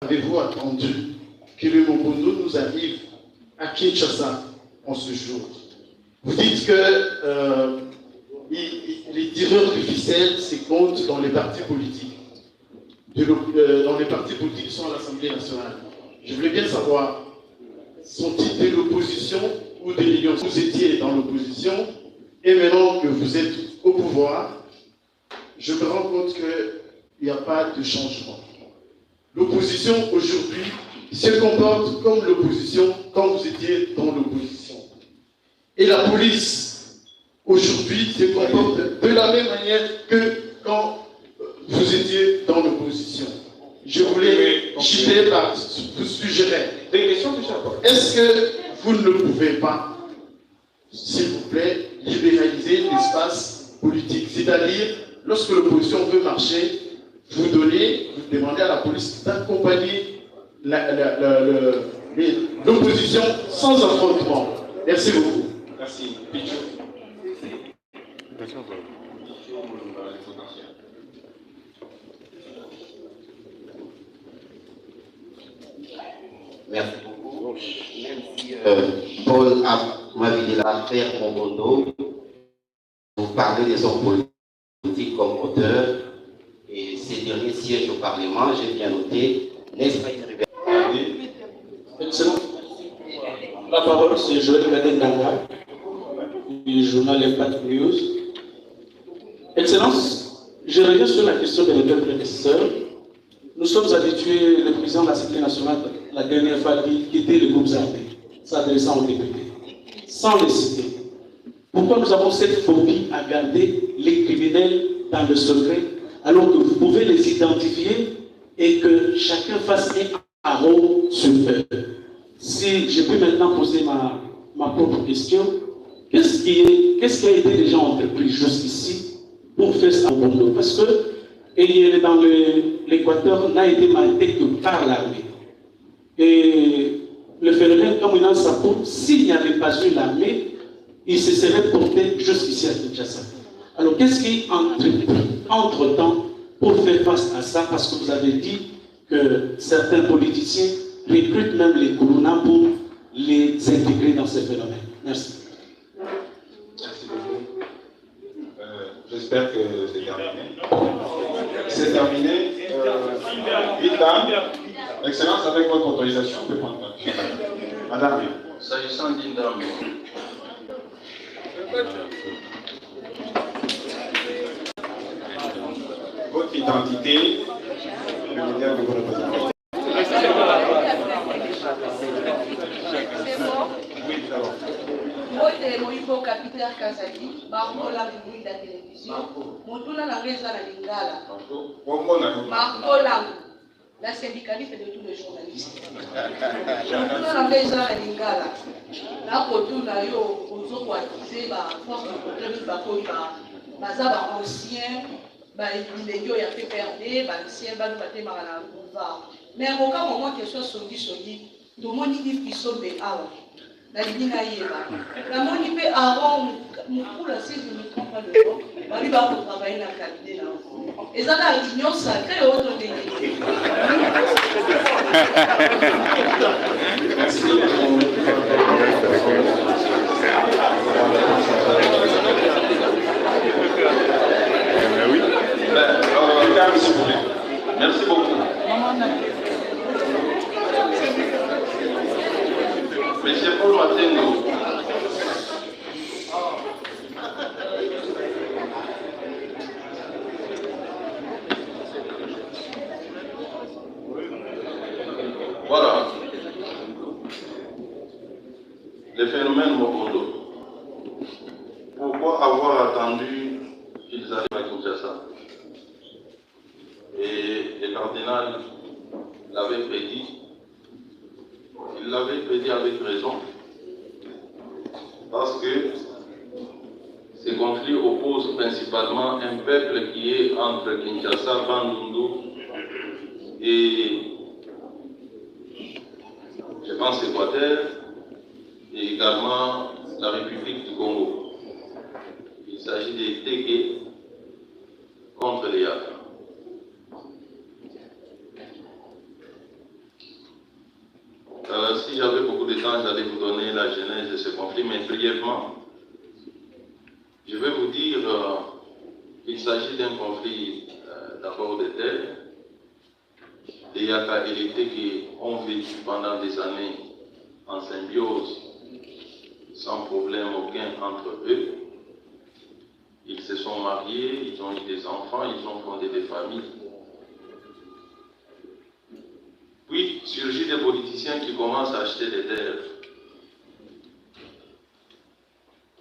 S5: Avez-vous attendu que le Mobondo nous arrive à Kinshasa en ce jour? Vous dites que les tireurs de ficelle se comptent dans les partis politiques. Dans les partis politiques qui sont à l'Assemblée nationale. Je voulais bien savoir, sont-ils de l'opposition ou de l'union? Vous étiez dans l'opposition et maintenant que vous êtes au pouvoir, je me rends compte qu'il n'y a pas de changement. L'opposition aujourd'hui se comporte comme l'opposition quand vous étiez dans l'opposition. Et la police aujourd'hui se comporte de la même manière que quand vous étiez dans l'opposition. Je voulais citer par vous suggérer.
S2: Des questions déjà.
S5: Est-ce que vous ne pouvez pas, s'il vous plaît, libéraliser l'espace politique? C'est-à-dire, lorsque l'opposition veut marcher, vous demandez à la police d'accompagner l'opposition sans affrontement. Merci beaucoup.
S2: Merci.
S6: Merci beaucoup. Même si Paul m'a dit l'affaire Mobondo, vous parlez des hommes politiques comme auteur, et ces derniers sièges au Parlement, j'ai bien noté, n'est-ce pas une rébellion?
S7: Excellent. La parole, c'est Joël Gadendanga, du journal Impact News. Excellence, je reviens sur la question de mes deux prédécesseurs. Nous sommes habitués, le président de l'Assemblée nationale, la dernière fois, dit quitter les groupes armés, s'adressant aux députés, sans les citer. Pourquoi nous avons cette phobie à garder les criminels dans le secret, alors que vous pouvez les identifier et que chacun fasse un arôme sur eux? Si je peux maintenant poser ma propre question, qu'est-ce qui a été déjà entrepris jusqu'ici pour faire ça au Congo? Parce que dans l'Équateur n'a été marqué que par l'armée. Et le phénomène comme il Sapo, s'il n'y avait pas eu l'armée, il se serait porté jusqu'ici à Kinshasa. Alors qu'est-ce qui est entrepris entre-temps pour faire face à ça? Parce que vous avez dit que certains politiciens recrutent même les Koulouna pour les intégrer dans ces phénomènes. Merci.
S2: Merci beaucoup. J'espère que c'est terminé. C'est terminé. Vite là. Excellence, avec votre autorisation, on peut prendre Madame.
S1: S'agissant d'une dame,
S2: votre identité, le média que vous représentez. Oui, d'abord.
S8: Moi, je suis capitaine Kazali, Marco Langue de la télévision. Mon tour dans la région de Lingala. Marco Langue, la syndicaliste de tous les journalistes. Mon tour dans la région de Lingala. Là, pour tout, là, il y a force de problème, bazaba ancien, il y a fait perdre, ancien, il y a boulevard. Mais au cas où moi, question Sondi, tout le monde dit qu'ils sont des awa. La ligne la moni peut avant, si je ne me trompe pas de temps, on va travailler dans le cabinet. Et ça, la réunion sacrée, autre
S1: merci beaucoup. Monsieur Paul Matengo, entendu qu'ils allaient à Kinshasa. Et le cardinal l'avait prédit. Il l'avait prédit avec raison. Parce que ces conflits opposent principalement un peuple qui est entre Kinshasa, Bandundu et, je pense, Équateur, et également la République du Congo. Il s'agit des Téké contre les Yaka. Si j'avais beaucoup de temps, j'allais vous donner la genèse de ce conflit, mais brièvement, je vais vous dire qu'il s'agit d'un conflit d'abord de terre. Les Yaka et les Téké ont vécu pendant des années en symbiose, sans problème aucun entre eux. Ils se sont mariés, ils ont eu des enfants, ils ont fondé des familles. Puis surgit des politiciens qui commencent à acheter des terres.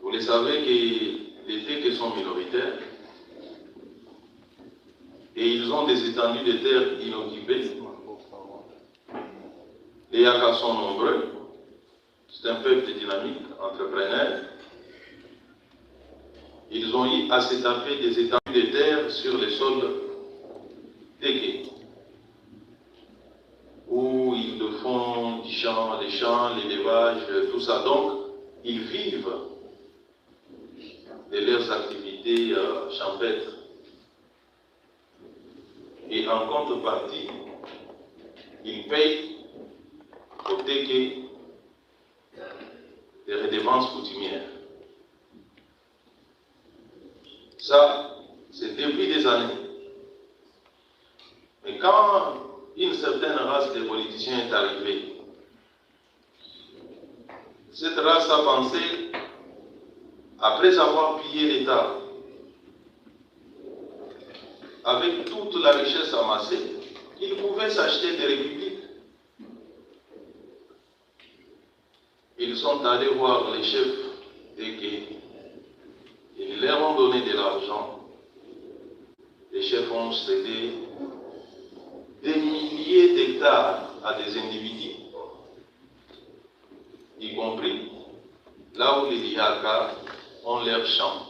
S1: Vous le savez que les Téké sont minoritaires et ils ont des étendues de terres inoccupées. Les Yaka sont nombreux. C'est un peuple dynamique, entrepreneur. Ils ont eu à se taper des étendues de terre sur les sols Téké, où ils font des champs, l'élevage, tout ça. Donc, ils vivent de leurs activités champêtres. Et en contrepartie, ils payent au Téké des redevances coutumières. Ça, c'est depuis des années. Mais quand une certaine race de politiciens est arrivée, cette race a pensé, après avoir pillé l'État, avec toute la richesse amassée, qu'ils pouvaient s'acheter des républiques. Ils sont allés voir les chefs Téké. Ils leur ont donné de l'argent. Les chefs ont cédé des milliers d'hectares à des individus, y compris là où les Yaka ont leurs champs.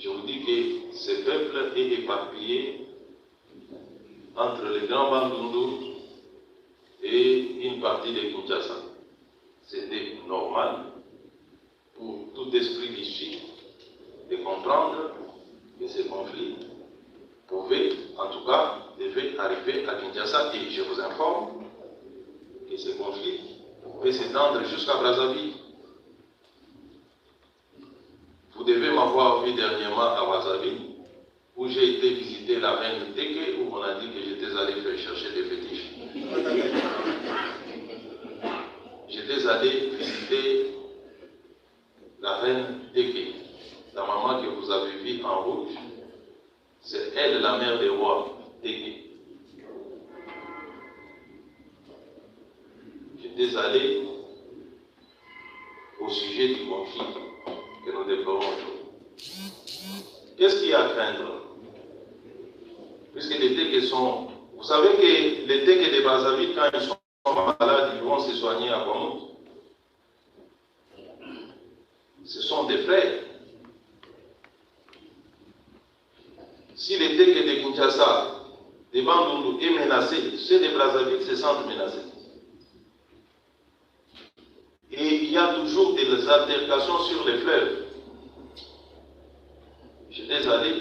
S1: Je vous dis que ce peuple est éparpillé entre le Grand Bandundu et une partie de Kinshasa. C'était normal pour tout esprit d'ici de comprendre que ce conflit pouvait, en tout cas, devait arriver à Kinshasa. Et je vous informe que ce conflit pouvait s'étendre jusqu'à Brazzaville. Vous devez m'avoir vu dernièrement à Brazzaville, où j'ai été visiter la reine Téké, où on a dit que j'étais allé faire chercher des fétiches. J'étais allé visiter la reine Téké, la maman que vous avez vue en rouge. C'est elle, la mère des rois, Téké. J'étais allé au sujet du conflit que nous déplorons aujourd'hui. Qu'est-ce qu'il y a à craindre? Puisque les Téké sont... Vous savez que les Téké de Brazzaville, quand ils sont malades, ils vont se soigner à Kwamout. Ce sont des frères. Si les Téké de Kinshasa, de Bandundu est menacé, ceux de Brazzaville se sentent menacés. Et il y a toujours des altercations sur les fleuves. J'étais allé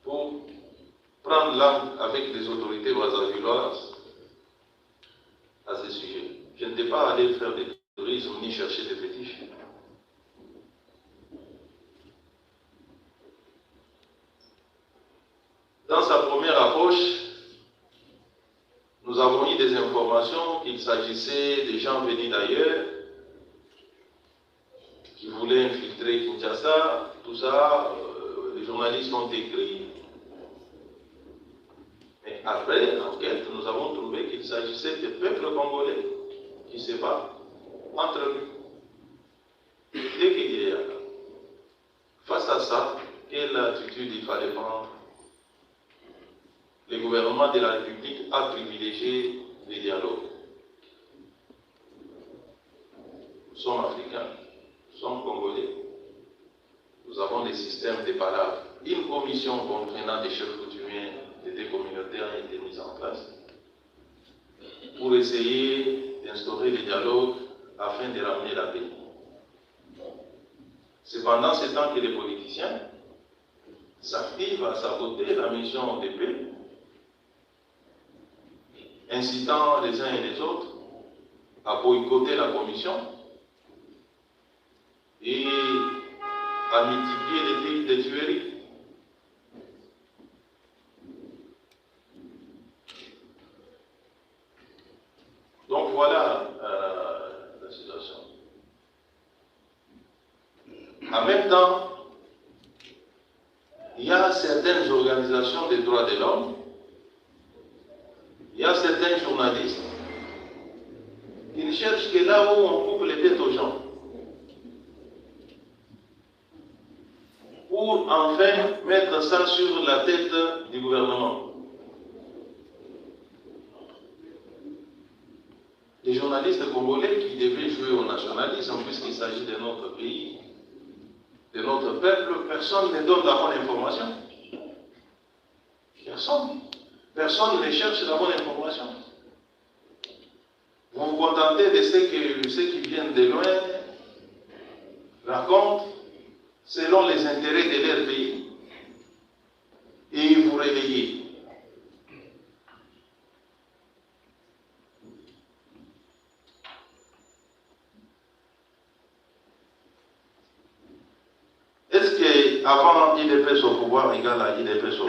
S1: pour prendre langue avec les autorités brazzavilloises à ce sujet. Je n'étais pas allé faire des tourismes ni chercher des fétiches. Dans sa première approche, nous avons eu des informations qu'il s'agissait des gens venus d'ailleurs, qui voulaient infiltrer Kinshasa, tout ça, les journalistes ont écrit. Mais après l'enquête, nous avons trouvé qu'il s'agissait des peuples congolais qui se battent entre eux. ça, quelle attitude il fallait prendre? Le gouvernement de la République a privilégié les dialogues. Nous sommes africains, nous sommes congolais. Nous avons des systèmes de palabres. Une commission comprenant des chefs coutumiers et des communautaires a été mise en place pour essayer d'instaurer les dialogues afin de ramener la paix. C'est pendant ce temps que les politiciens s'activent à saboter la mission de paix, incitant les uns et les autres à boycotter la commission et à multiplier les tueries. Donc voilà la situation. En même temps, il y a certaines organisations des droits de l'homme, il y a certains journalistes qui ne cherchent que là où on coupe les têtes aux gens, pour enfin mettre ça sur la tête du gouvernement. Les journalistes congolais qui devaient jouer au nationalisme, puisqu'il s'agit de notre pays, de notre peuple, personne ne donne la bonne information. Personne. Personne ne cherche la bonne information. Vous vous contentez de ce que ceux qui viennent de loin racontent selon les intérêts de leur pays et vous relayez. Est-ce qu'avant IDPS au pouvoir égale à IDPS au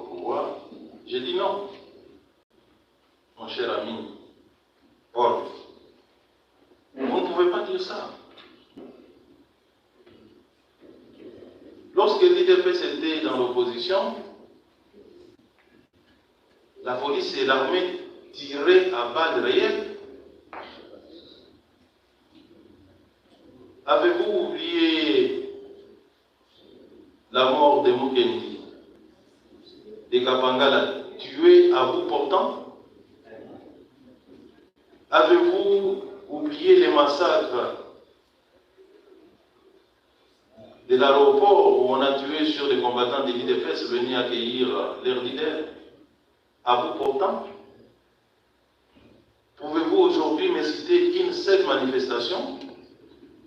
S1: pouvoir? J'ai dit non. Mon cher ami Paul, vous ne pouvez pas dire ça. Lorsque l'IDPS était dans l'opposition, la police et l'armée tiraient à balles réelles. Avez-vous oublié la mort de Mukendi, de Kapangala, tué à bout portant? Avez-vous oublié les massacres de l'aéroport où on a tué sur les combattants de l'IDPS venus accueillir leur leader à bout portant? Pouvez-vous aujourd'hui me citer une seule manifestation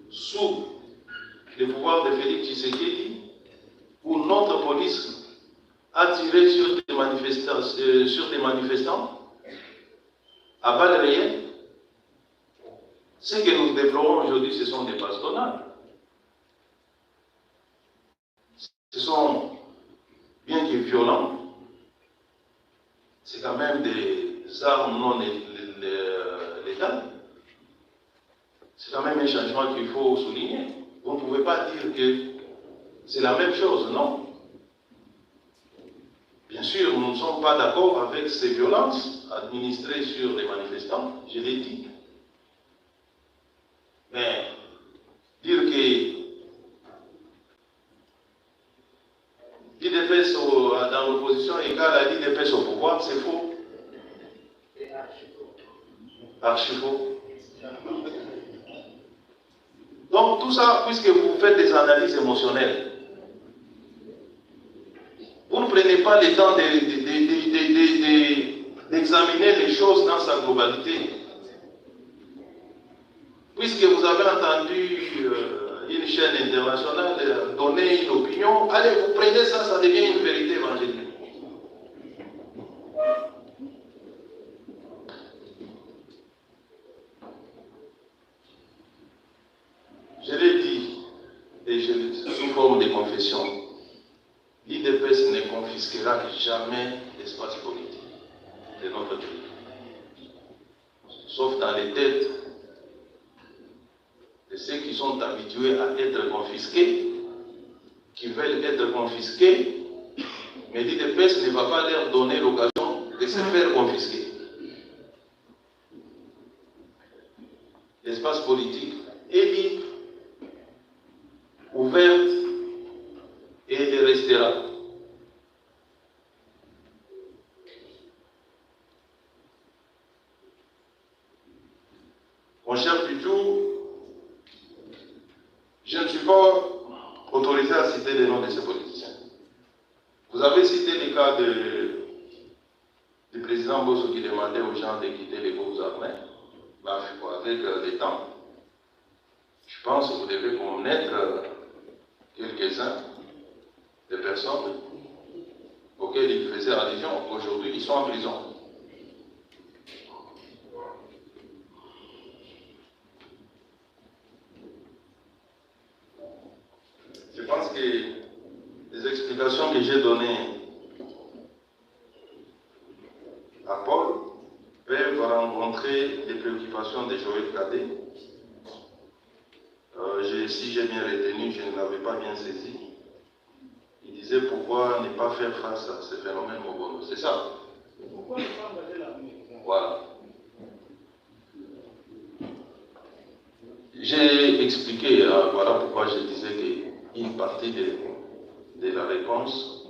S1: sous le pouvoir de Félix Tshisekedi où notre police a tiré sur des manifestants à balles réelles? Ce que nous déplorons aujourd'hui, ce sont des bastonnades. Ce sont, bien que violents, c'est quand même des armes non létales. C'est quand même un changement qu'il faut souligner. Vous ne pouvez pas dire que c'est la même chose, non? Bien sûr, nous ne sommes pas d'accord avec ces violences administrées sur les manifestants, je l'ai dit. Mais dire que l'IDPS dans l'opposition égale à l'IDPS au pouvoir, c'est faux. Archi faux. Donc tout ça, puisque vous faites des analyses émotionnelles, vous ne prenez pas le temps d'examiner les choses dans sa globalité. Puisque vous avez entendu une chaîne internationale donner une opinion, allez, vous prenez ça, ça devient une vérité évangélique. Je l'ai dit, et sous forme de confession, l'IDPS ne confisquera jamais l'espace politique de notre pays. Sauf dans les têtes de ceux qui sont habitués à être confisqués, qui veulent être confisqués, mais l'IDPS ne va pas leur donner l'occasion de se faire confisquer. L'espace politique est libre. ouverte et elle restera. Mon cher Pitou, je ne suis pas autorisé à citer les noms de ces politiciens. Vous avez cité le cas du président Bosso qui demandait aux gens de quitter les groupes armés avec le temps. Je pense que vous devez connaître quelques-uns des personnes auxquelles il faisait allusion. Aujourd'hui, ils sont en prison. Je pense que les explications que j'ai données à Paul peuvent rencontrer les préoccupations de Joël Cadet. Si j'ai bien retenu, je ne l'avais pas bien saisi. Il disait pourquoi ne pas faire face à ce phénomène Mobondo. C'est ça. Pourquoi ne pas engager l'armée? Voilà. J'ai expliqué, voilà pourquoi je disais qu'une partie de la réponse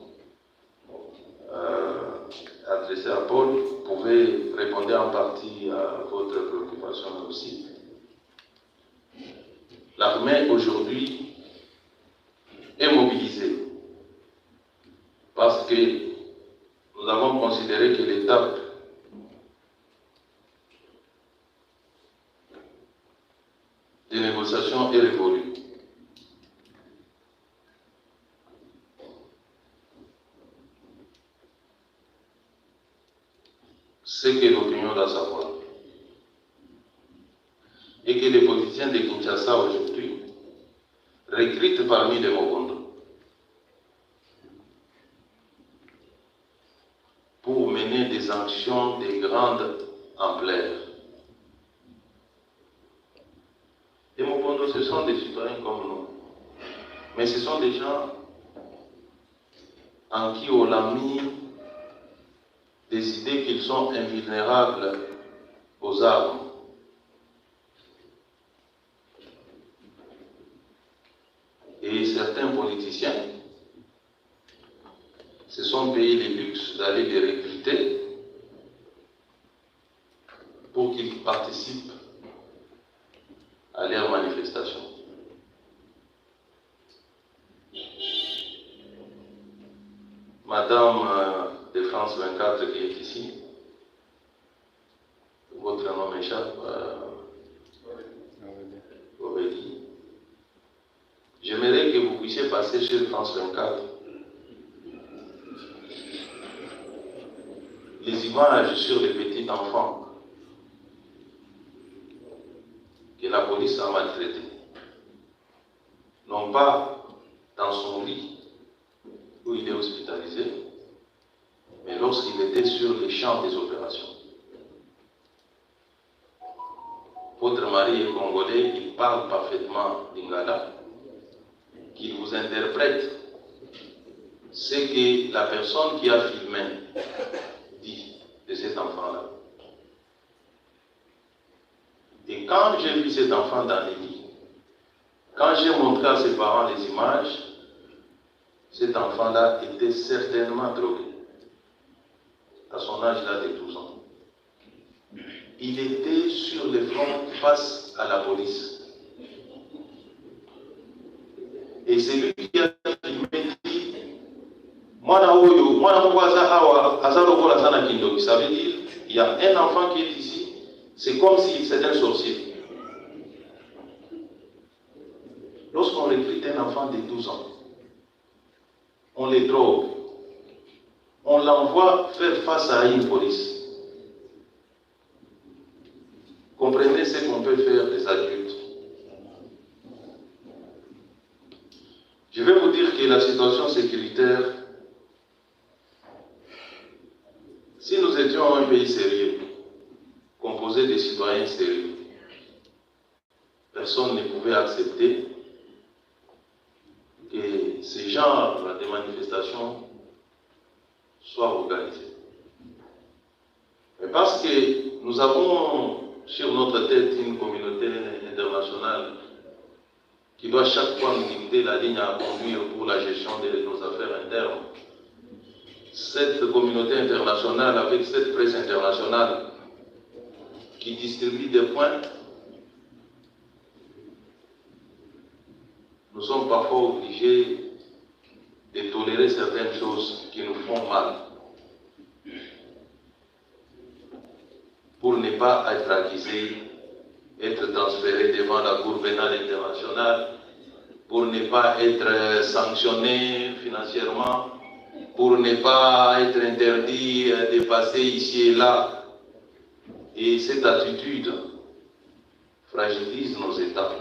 S1: adressée à Paul pouvait répondre en partie à votre préoccupation aussi. L'armée aujourd'hui est mobilisée parce que nous avons considéré que l'étape de négociation est révolue. C'est que l'opinion doit savoir. Et que les politiciens de Kinshasa aujourd'hui recrutent parmi les Mobondo pour mener des actions de grande ampleur. Les Mobondo, ce sont des citoyens comme nous, mais ce sont des gens en qui on a mis des idées qu'ils sont invulnérables aux armes. Et certains politiciens se sont payés le luxe d'aller les recruter pour qu'ils participent à leurs manifestations. Madame de France 24 qui est ici, votre nom m'échappe, Aurélie. J'aimerais que vous puissiez passer sur France 24 les images sur les petits enfants que la police a maltraités. Non pas dans son lit où il est hospitalisé, mais lorsqu'il était sur les champs des opérations. Votre mari est congolais, il parle parfaitement lingala, qu'il vous interprète ce que la personne qui a filmé dit de cet enfant-là. Et quand j'ai vu cet enfant dans les lits, quand j'ai montré à ses parents les images, cet enfant-là était certainement drogué. À son âge-là de 12 ans. Il était sur le front face à la police. Et c'est lui qui a filmé dit ça veut dire il y a un enfant qui est ici, c'est comme si c'était un sorcier. Lorsqu'on recrute un enfant de 12 ans, on les drogue, on l'envoie faire face à une police. Comprenez ce qu'on peut faire des adultes. Je vais vous dire que la situation sécuritaire, si nous étions un pays sérieux, composé de citoyens sérieux, personne ne pouvait accepter que ces genres de manifestations soient organisées. Mais parce que nous avons sur notre tête une communauté internationale qui doit chaque fois nous dicter la ligne à conduire pour la gestion de nos affaires internes. Cette communauté internationale, avec cette presse internationale qui distribue des points, nous sommes parfois obligés de tolérer certaines choses qui nous font mal pour ne pas être accusés, être transférés devant la Cour pénale internationale, pour ne pas être sanctionnés financièrement, pour ne pas être interdit de passer ici et là. Et cette attitude fragilise nos États.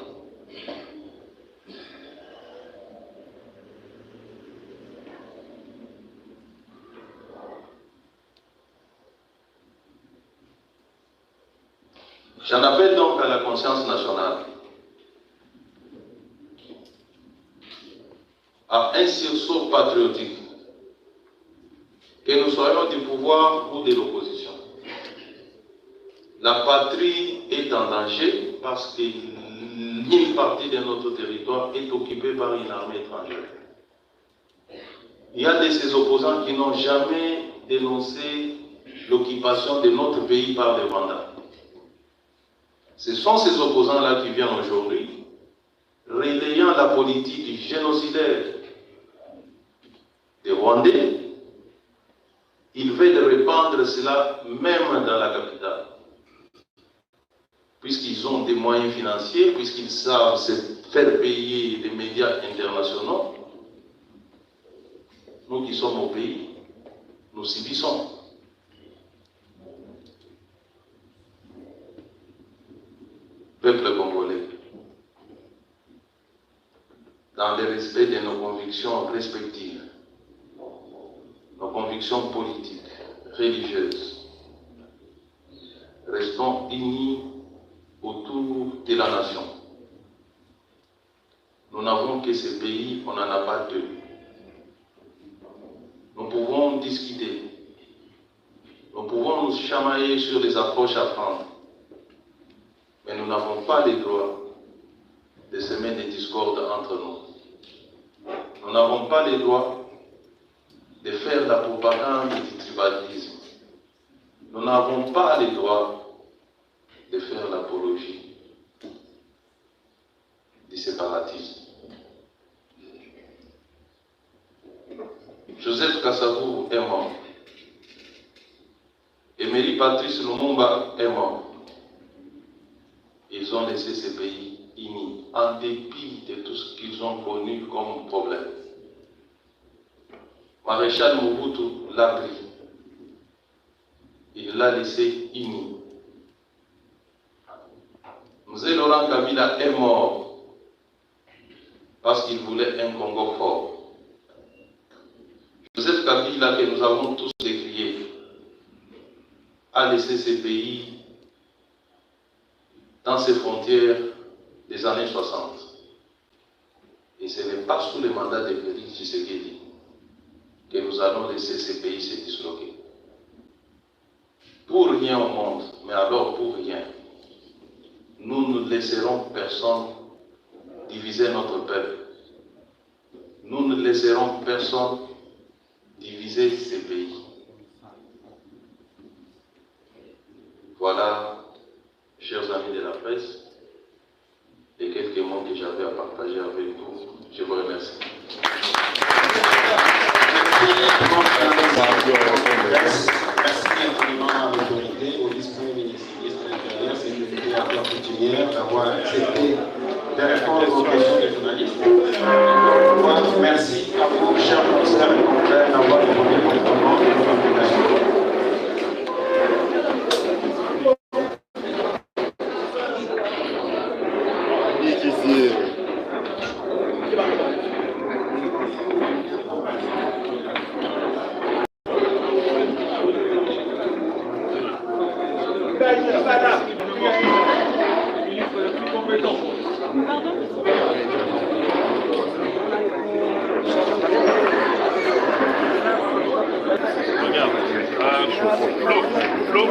S1: J'en appelle donc à la conscience nationale, à un sursaut patriotique, que nous soyons du pouvoir ou de l'opposition. La patrie est en danger parce qu'une partie de notre territoire est occupée par une armée étrangère. Il y a de ces opposants qui n'ont jamais dénoncé l'occupation de notre pays par les Rwandais. Ce sont ces opposants-là qui viennent aujourd'hui, relayant la politique génocidaire des Rwandais. Ils veulent répandre cela même dans la capitale. Puisqu'ils ont des moyens financiers, puisqu'ils savent se faire payer des médias internationaux, nous qui sommes au pays, nous subissons. Peuple congolais, dans le respect de nos convictions respectives, nos convictions politiques, religieuses, restons unis autour de la nation. Nous n'avons que ce pays, on n'en a pas deux. Nous pouvons discuter, nous pouvons nous chamailler sur les approches à prendre, mais nous n'avons pas le droit de semer des discordes entre nous. Nous n'avons pas le droit de faire la propagande du tribalisme. Nous n'avons pas le droit de faire l'apologie du séparatisme. Joseph Kasavubu est mort. Emery Patrice Lumumba est mort. Ils ont laissé ce pays uni, en dépit de tout ce qu'ils ont connu comme problème. Maréchal Mobutu l'a pris. Il l'a laissé uni. Mzee Laurent Kabila est mort parce qu'il voulait un Congo fort. Joseph Kabila, que nous avons tous décrié, a laissé ce pays dans ses frontières des années 60. Et ce n'est pas sous le mandat de Félix Tshisekedi que nous allons laisser ce pays se disloquer. Pour rien au monde, mais alors pour rien, nous ne laisserons personne diviser notre peuple. Nous ne laisserons personne diviser ce pays. Voilà, chers amis de la presse, les quelques mots que j'avais à partager avec vous. Je vous remercie.
S2: Merci infiniment à l'autorité, au vice-premier ministre de l'Intérieur, sécurité à la coutumière, d'avoir accepté de répondre aux questions des journalistes. Merci à vous, chers ministères et confrères, d'avoir répondu correctement à nos invitations.
S9: Flo.